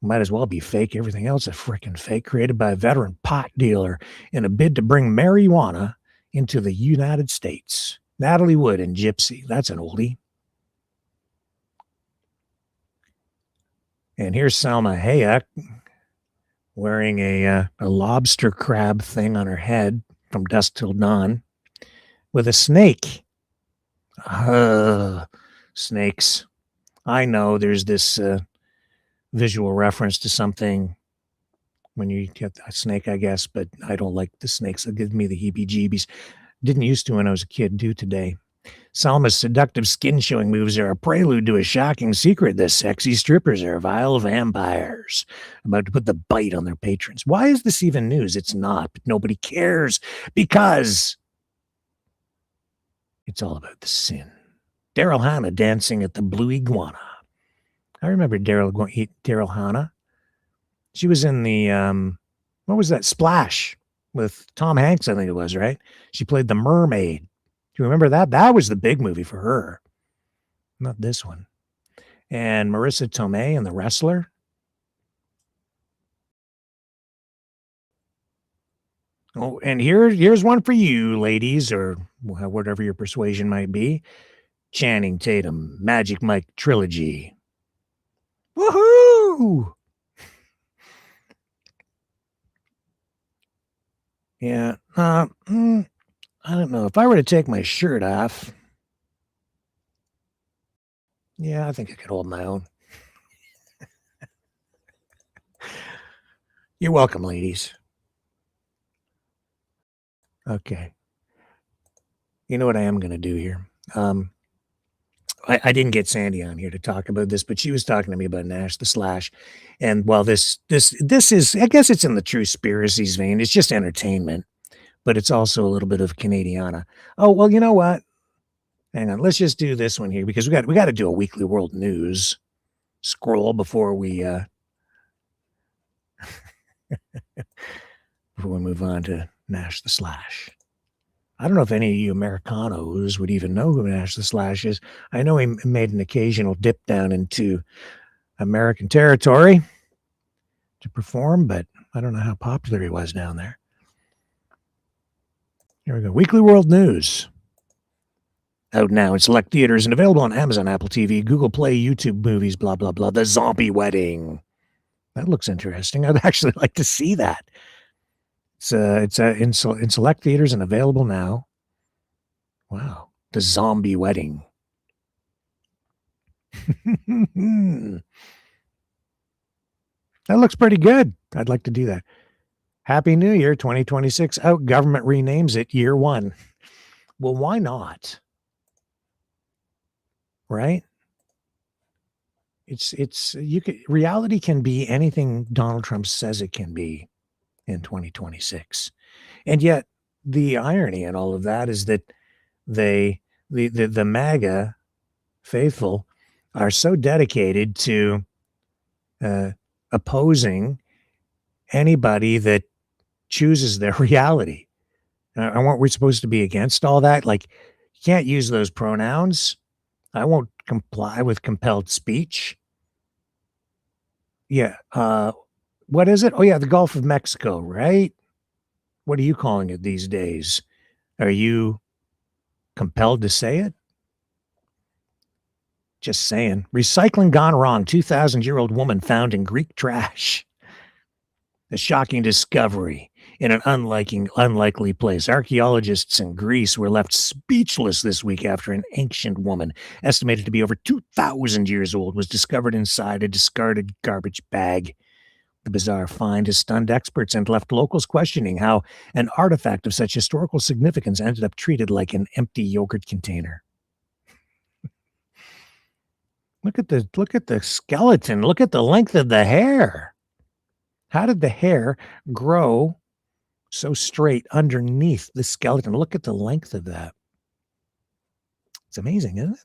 Might as well be fake. Everything else is freaking fake, created by a veteran pot dealer in a bid to bring marijuana into the United States. Natalie Wood in Gypsy. That's an oldie. And here's Salma Hayek wearing a lobster crab thing on her head from dusk till dawn with a snake. Snakes. I know there's this visual reference to something when you get a snake, I guess, but I don't like the snakes. It gives me the heebie-jeebies. Didn't used to when I was a kid, do today. Salma's seductive skin-showing moves are a prelude to a shocking secret. The sexy strippers are vile vampires about to put the bite on their patrons. Why is this even news? It's not, but nobody cares because it's all about the sin. Daryl Hannah dancing at the Blue Iguana. I remember Daryl Hannah. She was in the, what was that? Splash with Tom Hanks, I think it was, right? She played the mermaid. Do you remember that? That was the big movie for her. Not this one. And Marissa Tomei in The Wrestler. Oh, and here's one for you, ladies, or whatever your persuasion might be. Channing Tatum, Magic Mike Trilogy. Woohoo! Yeah. I don't know. If I were to take my shirt off, yeah, I think I could hold my own. You're welcome, ladies. Okay. You know what I am going to do here? I didn't get Sandy on here to talk about this, but she was talking to me about Nash the Slash. And while this is, I guess it's in the true Spiracies vein. It's just entertainment, but it's also a little bit of Canadiana. Oh, well, you know what? Hang on. Let's just do this one here because we got to do a weekly world news scroll before we move on to Nash the Slash. I don't know if any of you Americanos would even know who Nash the Slash is. I know he made an occasional dip down into American territory to perform, but I don't know how popular he was down there. Here we go. Weekly World News. Out now in select theaters and available on Amazon, Apple TV, Google Play, YouTube Movies, blah, blah, blah. The Zombie Wedding. That looks interesting. I'd actually like to see that. It's in select theaters and available now. Wow. The Zombie Wedding. That looks pretty good. I'd like to do that. Happy New Year 2026 out. Government renames it year one. Well, why not? Right? Reality can be anything Donald Trump says it can be in 2026. And yet the irony in all of that is that the MAGA faithful are so dedicated to opposing anybody that chooses their reality. Aren't we supposed to be against all that? Like, you can't use those pronouns. I won't comply with compelled speech. Yeah. What is it? Oh, yeah, the Gulf of Mexico, right? What are you calling it these days? Are you compelled to say it? Just saying. Recycling gone wrong. 2,000-year-old woman found in Greek trash. A shocking discovery in an unlikely place. Archaeologists in Greece were left speechless this week after an ancient woman, estimated to be over 2,000 years old, was discovered inside a discarded garbage bag. The bizarre find has stunned experts and left locals questioning how an artifact of such historical significance ended up treated like an empty yogurt container. Look at the skeleton. Look at the length of the hair. How did the hair grow so straight underneath the skeleton? Look at the length of that. It's amazing, isn't it?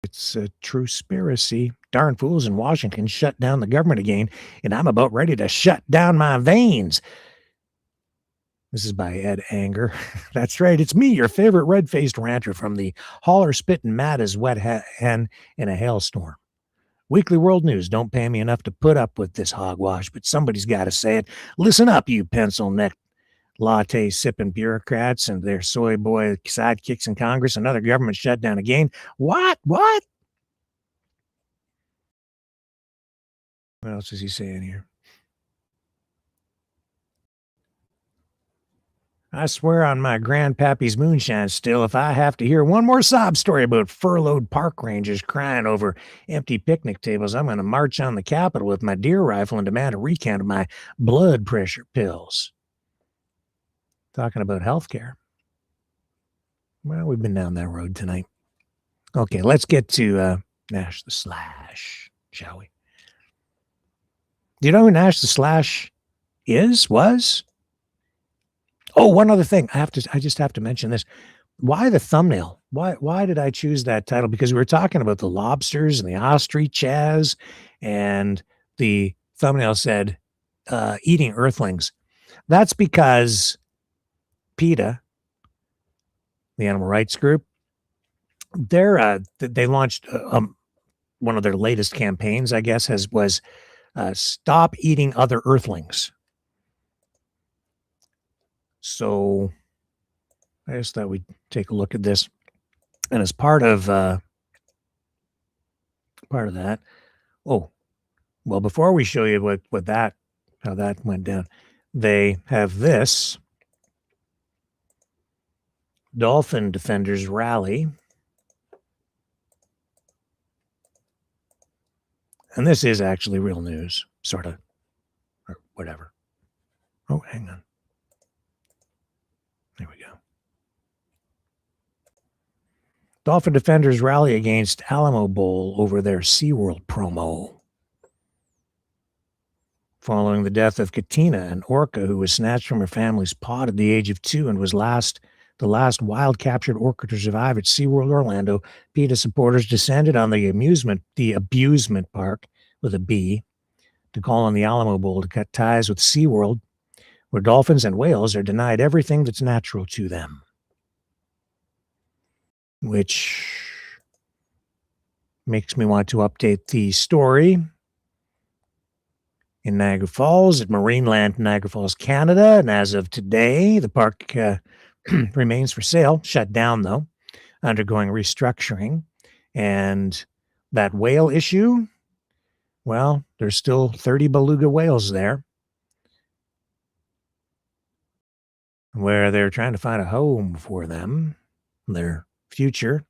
It's a true conspiracy. Darn fools in Washington shut down the government again, and I'm about ready to shut down my veins. This is by Ed Anger. That's right. It's me, your favorite red-faced ranter from the holler spittin' mad as wet hen in a hailstorm. Weekly World News don't pay me enough to put up with this hogwash, but somebody's got to say it. Listen up, you pencil-necked latte-sipping bureaucrats and their soy boy sidekicks in Congress. Another government shutdown again. What? What else is he saying here? I swear on my grandpappy's moonshine still, if I have to hear one more sob story about furloughed park rangers crying over empty picnic tables, I'm going to march on the Capitol with my deer rifle and demand a recount of my blood pressure pills. Talking about healthcare. Well, we've been down that road tonight. Okay, let's get to Nash the Slash, shall we? Do you know who Nash the Slash was? Oh, one other thing. I just have to mention this. Why the thumbnail? Why did I choose that title? Because we were talking about the lobsters and the ostrich, and the thumbnail said eating earthlings. That's because PETA, the animal rights group, they launched one of their latest campaigns, I guess, was stop eating other earthlings. So I just thought we'd take a look at this. And as part of that, oh, well, before we show you how that went down, they have this Dolphin Defenders rally. And this is actually real news, sort of, or whatever. Oh, hang on. There we go. Dolphin Defenders rally against Alamo Bowl over their SeaWorld promo. Following the death of Katina, an orca who was snatched from her family's pod at the age of 2 and was the last wild-captured orca to survive at SeaWorld Orlando, PETA supporters descended on the abusement park with a B to call on the Alamo Bowl to cut ties with SeaWorld, where dolphins and whales are denied everything that's natural to them. Which makes me want to update the story in Niagara Falls, at Marineland, Niagara Falls, Canada. And as of today, the park remains for sale, shut down though, undergoing restructuring. And that whale issue, well, there's still 30 beluga whales there, where they're trying to find a home for them. Their future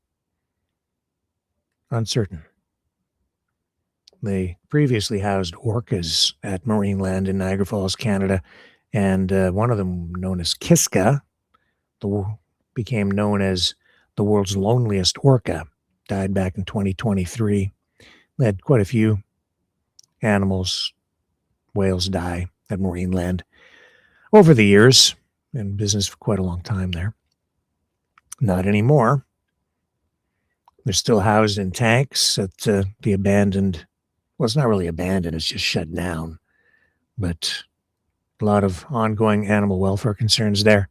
uncertain. They previously housed orcas at Marineland in Niagara Falls, Canada, and one of them, known as Kiska, became known as the world's loneliest orca, died back in 2023. They had quite a few whales die at Marineland over the years, in business for quite a long time there. Not anymore. They're still housed in tanks at the abandoned, well, it's not really abandoned, it's just shut down. But a lot of ongoing animal welfare concerns there.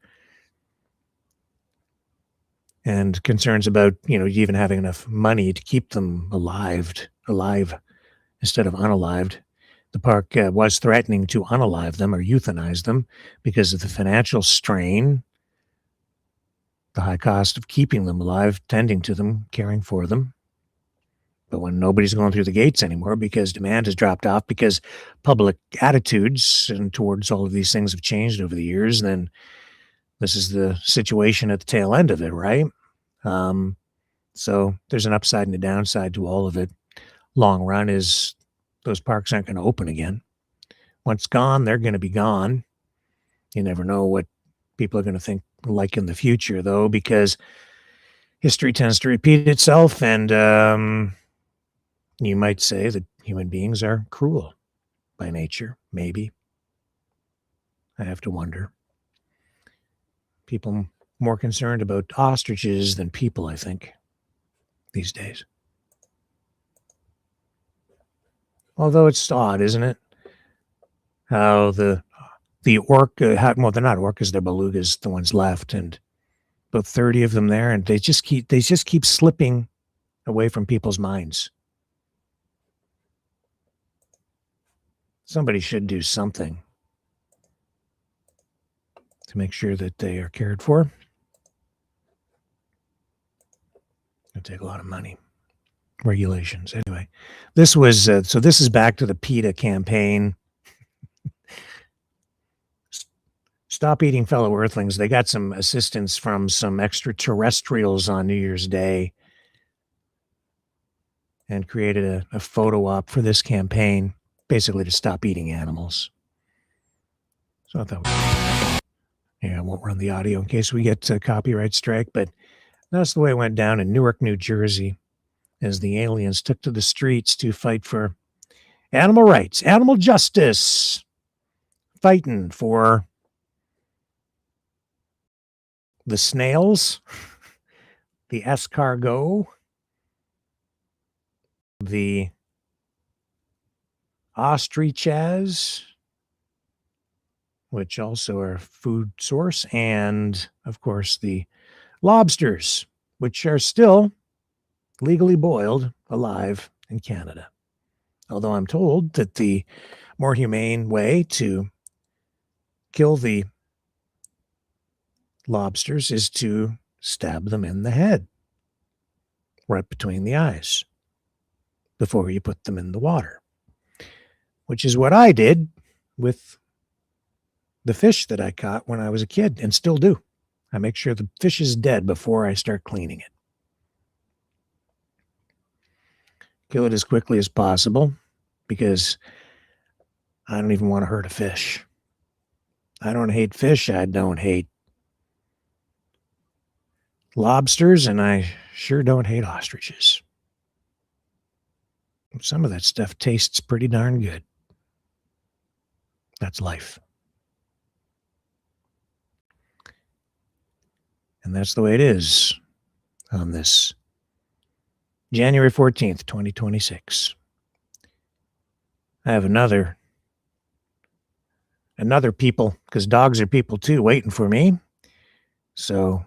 and concerns about, even having enough money to keep them alive instead of unalived. The park was threatening to unalive them or euthanize them because of the financial strain, the high cost of keeping them alive, tending to them, caring for them. But when nobody's going through the gates anymore because demand has dropped off, because public attitudes and towards all of these things have changed over the years, then this is the situation at the tail end of it, right? So there's an upside and a downside to all of it. Long run is those parks aren't going to open again. Once gone, they're going to be gone. You never know what people are going to think like in the future, though, because history tends to repeat itself, and you might say that human beings are cruel by nature, maybe. I have to wonder. People more concerned about ostriches than people, I think, these days. Although it's odd, isn't it? How the orca, well, they're not orcas, they're belugas, the ones left, and about 30 of them there, and they just keep slipping away from people's minds. Somebody should do something to make sure that they are cared for. It'll take a lot of money. Regulations. Anyway, this was, so this is back to the PETA campaign. Stop eating fellow Earthlings. They got some assistance from some extraterrestrials on New Year's Day and created a photo op for this campaign, basically to stop eating animals. So I thought, I won't run the audio in case we get a copyright strike, but that's the way it went down in Newark, New Jersey, as the aliens took to the streets to fight for animal rights, animal justice, fighting for the snails, the escargot, the ostriches, which also are a food source, and, of course, the lobsters, which are still legally boiled alive in Canada. Although I'm told that the more humane way to kill the lobsters is to stab them in the head, right between the eyes, before you put them in the water, which is what I did with the fish that I caught when I was a kid and still do. I make sure the fish is dead before I start cleaning it. Kill it as quickly as possible because I don't even want to hurt a fish. I don't hate fish. I don't hate lobsters, and I sure don't hate ostriches. Some of that stuff tastes pretty darn good. That's life. And that's the way it is on this January 14th, 2026. I have another people, because dogs are people too, waiting for me. So,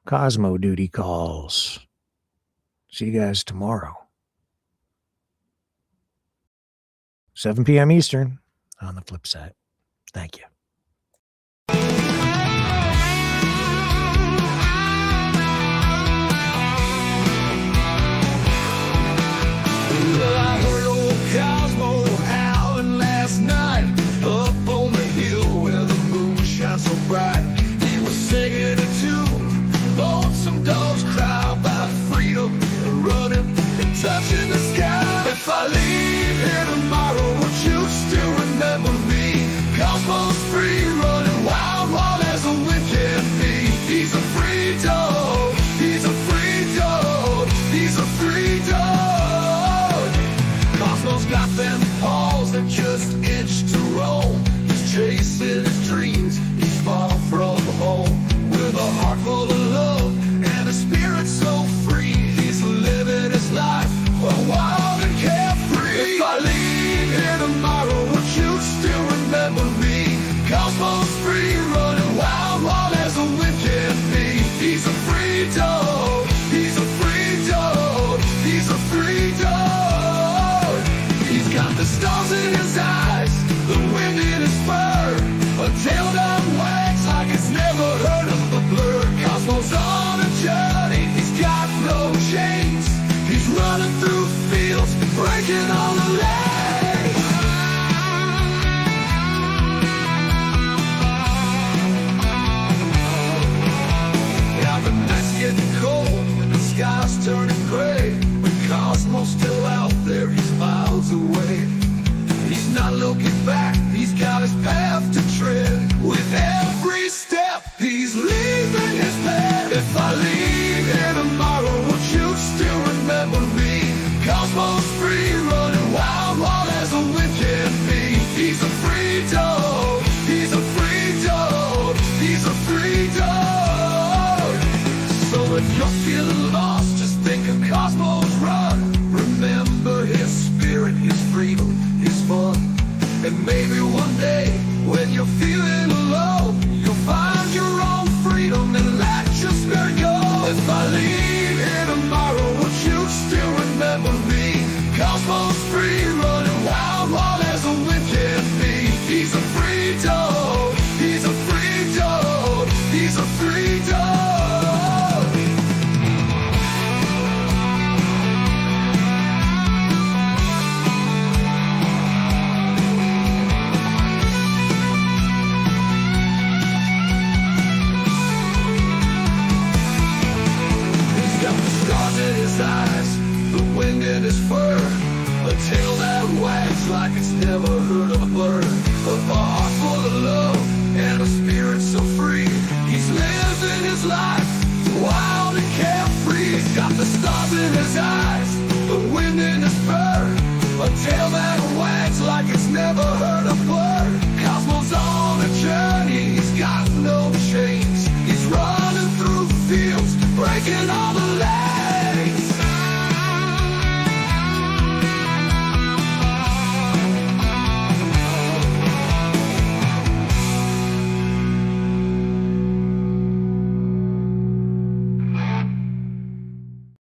Cosmo duty calls. See you guys tomorrow. 7 p.m. Eastern on the flip side. Thank you. I heard old Cosmo howling last night up on the hill where the moon shines so bright. He was singing a tune, lonesome dogs cry about freedom, running and touching the sky. If I leave here tomorrow, would you still remember me? Cosmo's free, running wild, wild as the wind can be. He's a free dog, he's a free dog, he's a free dog. Cosmo's got them paws that just itch to roam. He's chasing his dreams, he's far from home. With a heart full of love and a spirit so free, he's living his life wild and carefree. If I leave here tomorrow, would you still remember me? Cosmo's free, running wild, wild as the wind can be. He's a free dog. He's a free dog. He's a free dog. He's got the stars in his eyes, the wind in his fur, a tail that wags like it's never heard of a blur. Cosmos on a journey, he's got no chains. He's running through fields, breaking all the lanes. Now the night's getting cold and the sky's turning gray. But Cosmo's still out there, he's miles away. He's not looking back, he's got his path to tread. With every step, he's leaving his bed. If I leave here tomorrow, would you still remember me? Cosmos free, running wild, wild as a wind can be. He's a free dog, he's a free dog, he's a free dog. So if you're feeling lost, just think of Cosmos Run. Remember his spirit, his freedom, his fun. And maybe one day, when you're feeling alone, you'll find your own freedom and let your spirit go. If I leave here tomorrow, would you still remember me? Cosmos free, running wild, wild as a wind can be. He's a free dog, he's a free dog, he's a free dog. He's got the stars in his eyes, the wind in his fur, a tail that wags like it's never heard of a bird. A heart full of love and a spirit so free. He's living his life wild and carefree. He's got the stars in his eyes, the wind in his fur, a tail that wags like it's never heard a bird. Cosmos on a journey, he's got no chains. He's running through fields, breaking all the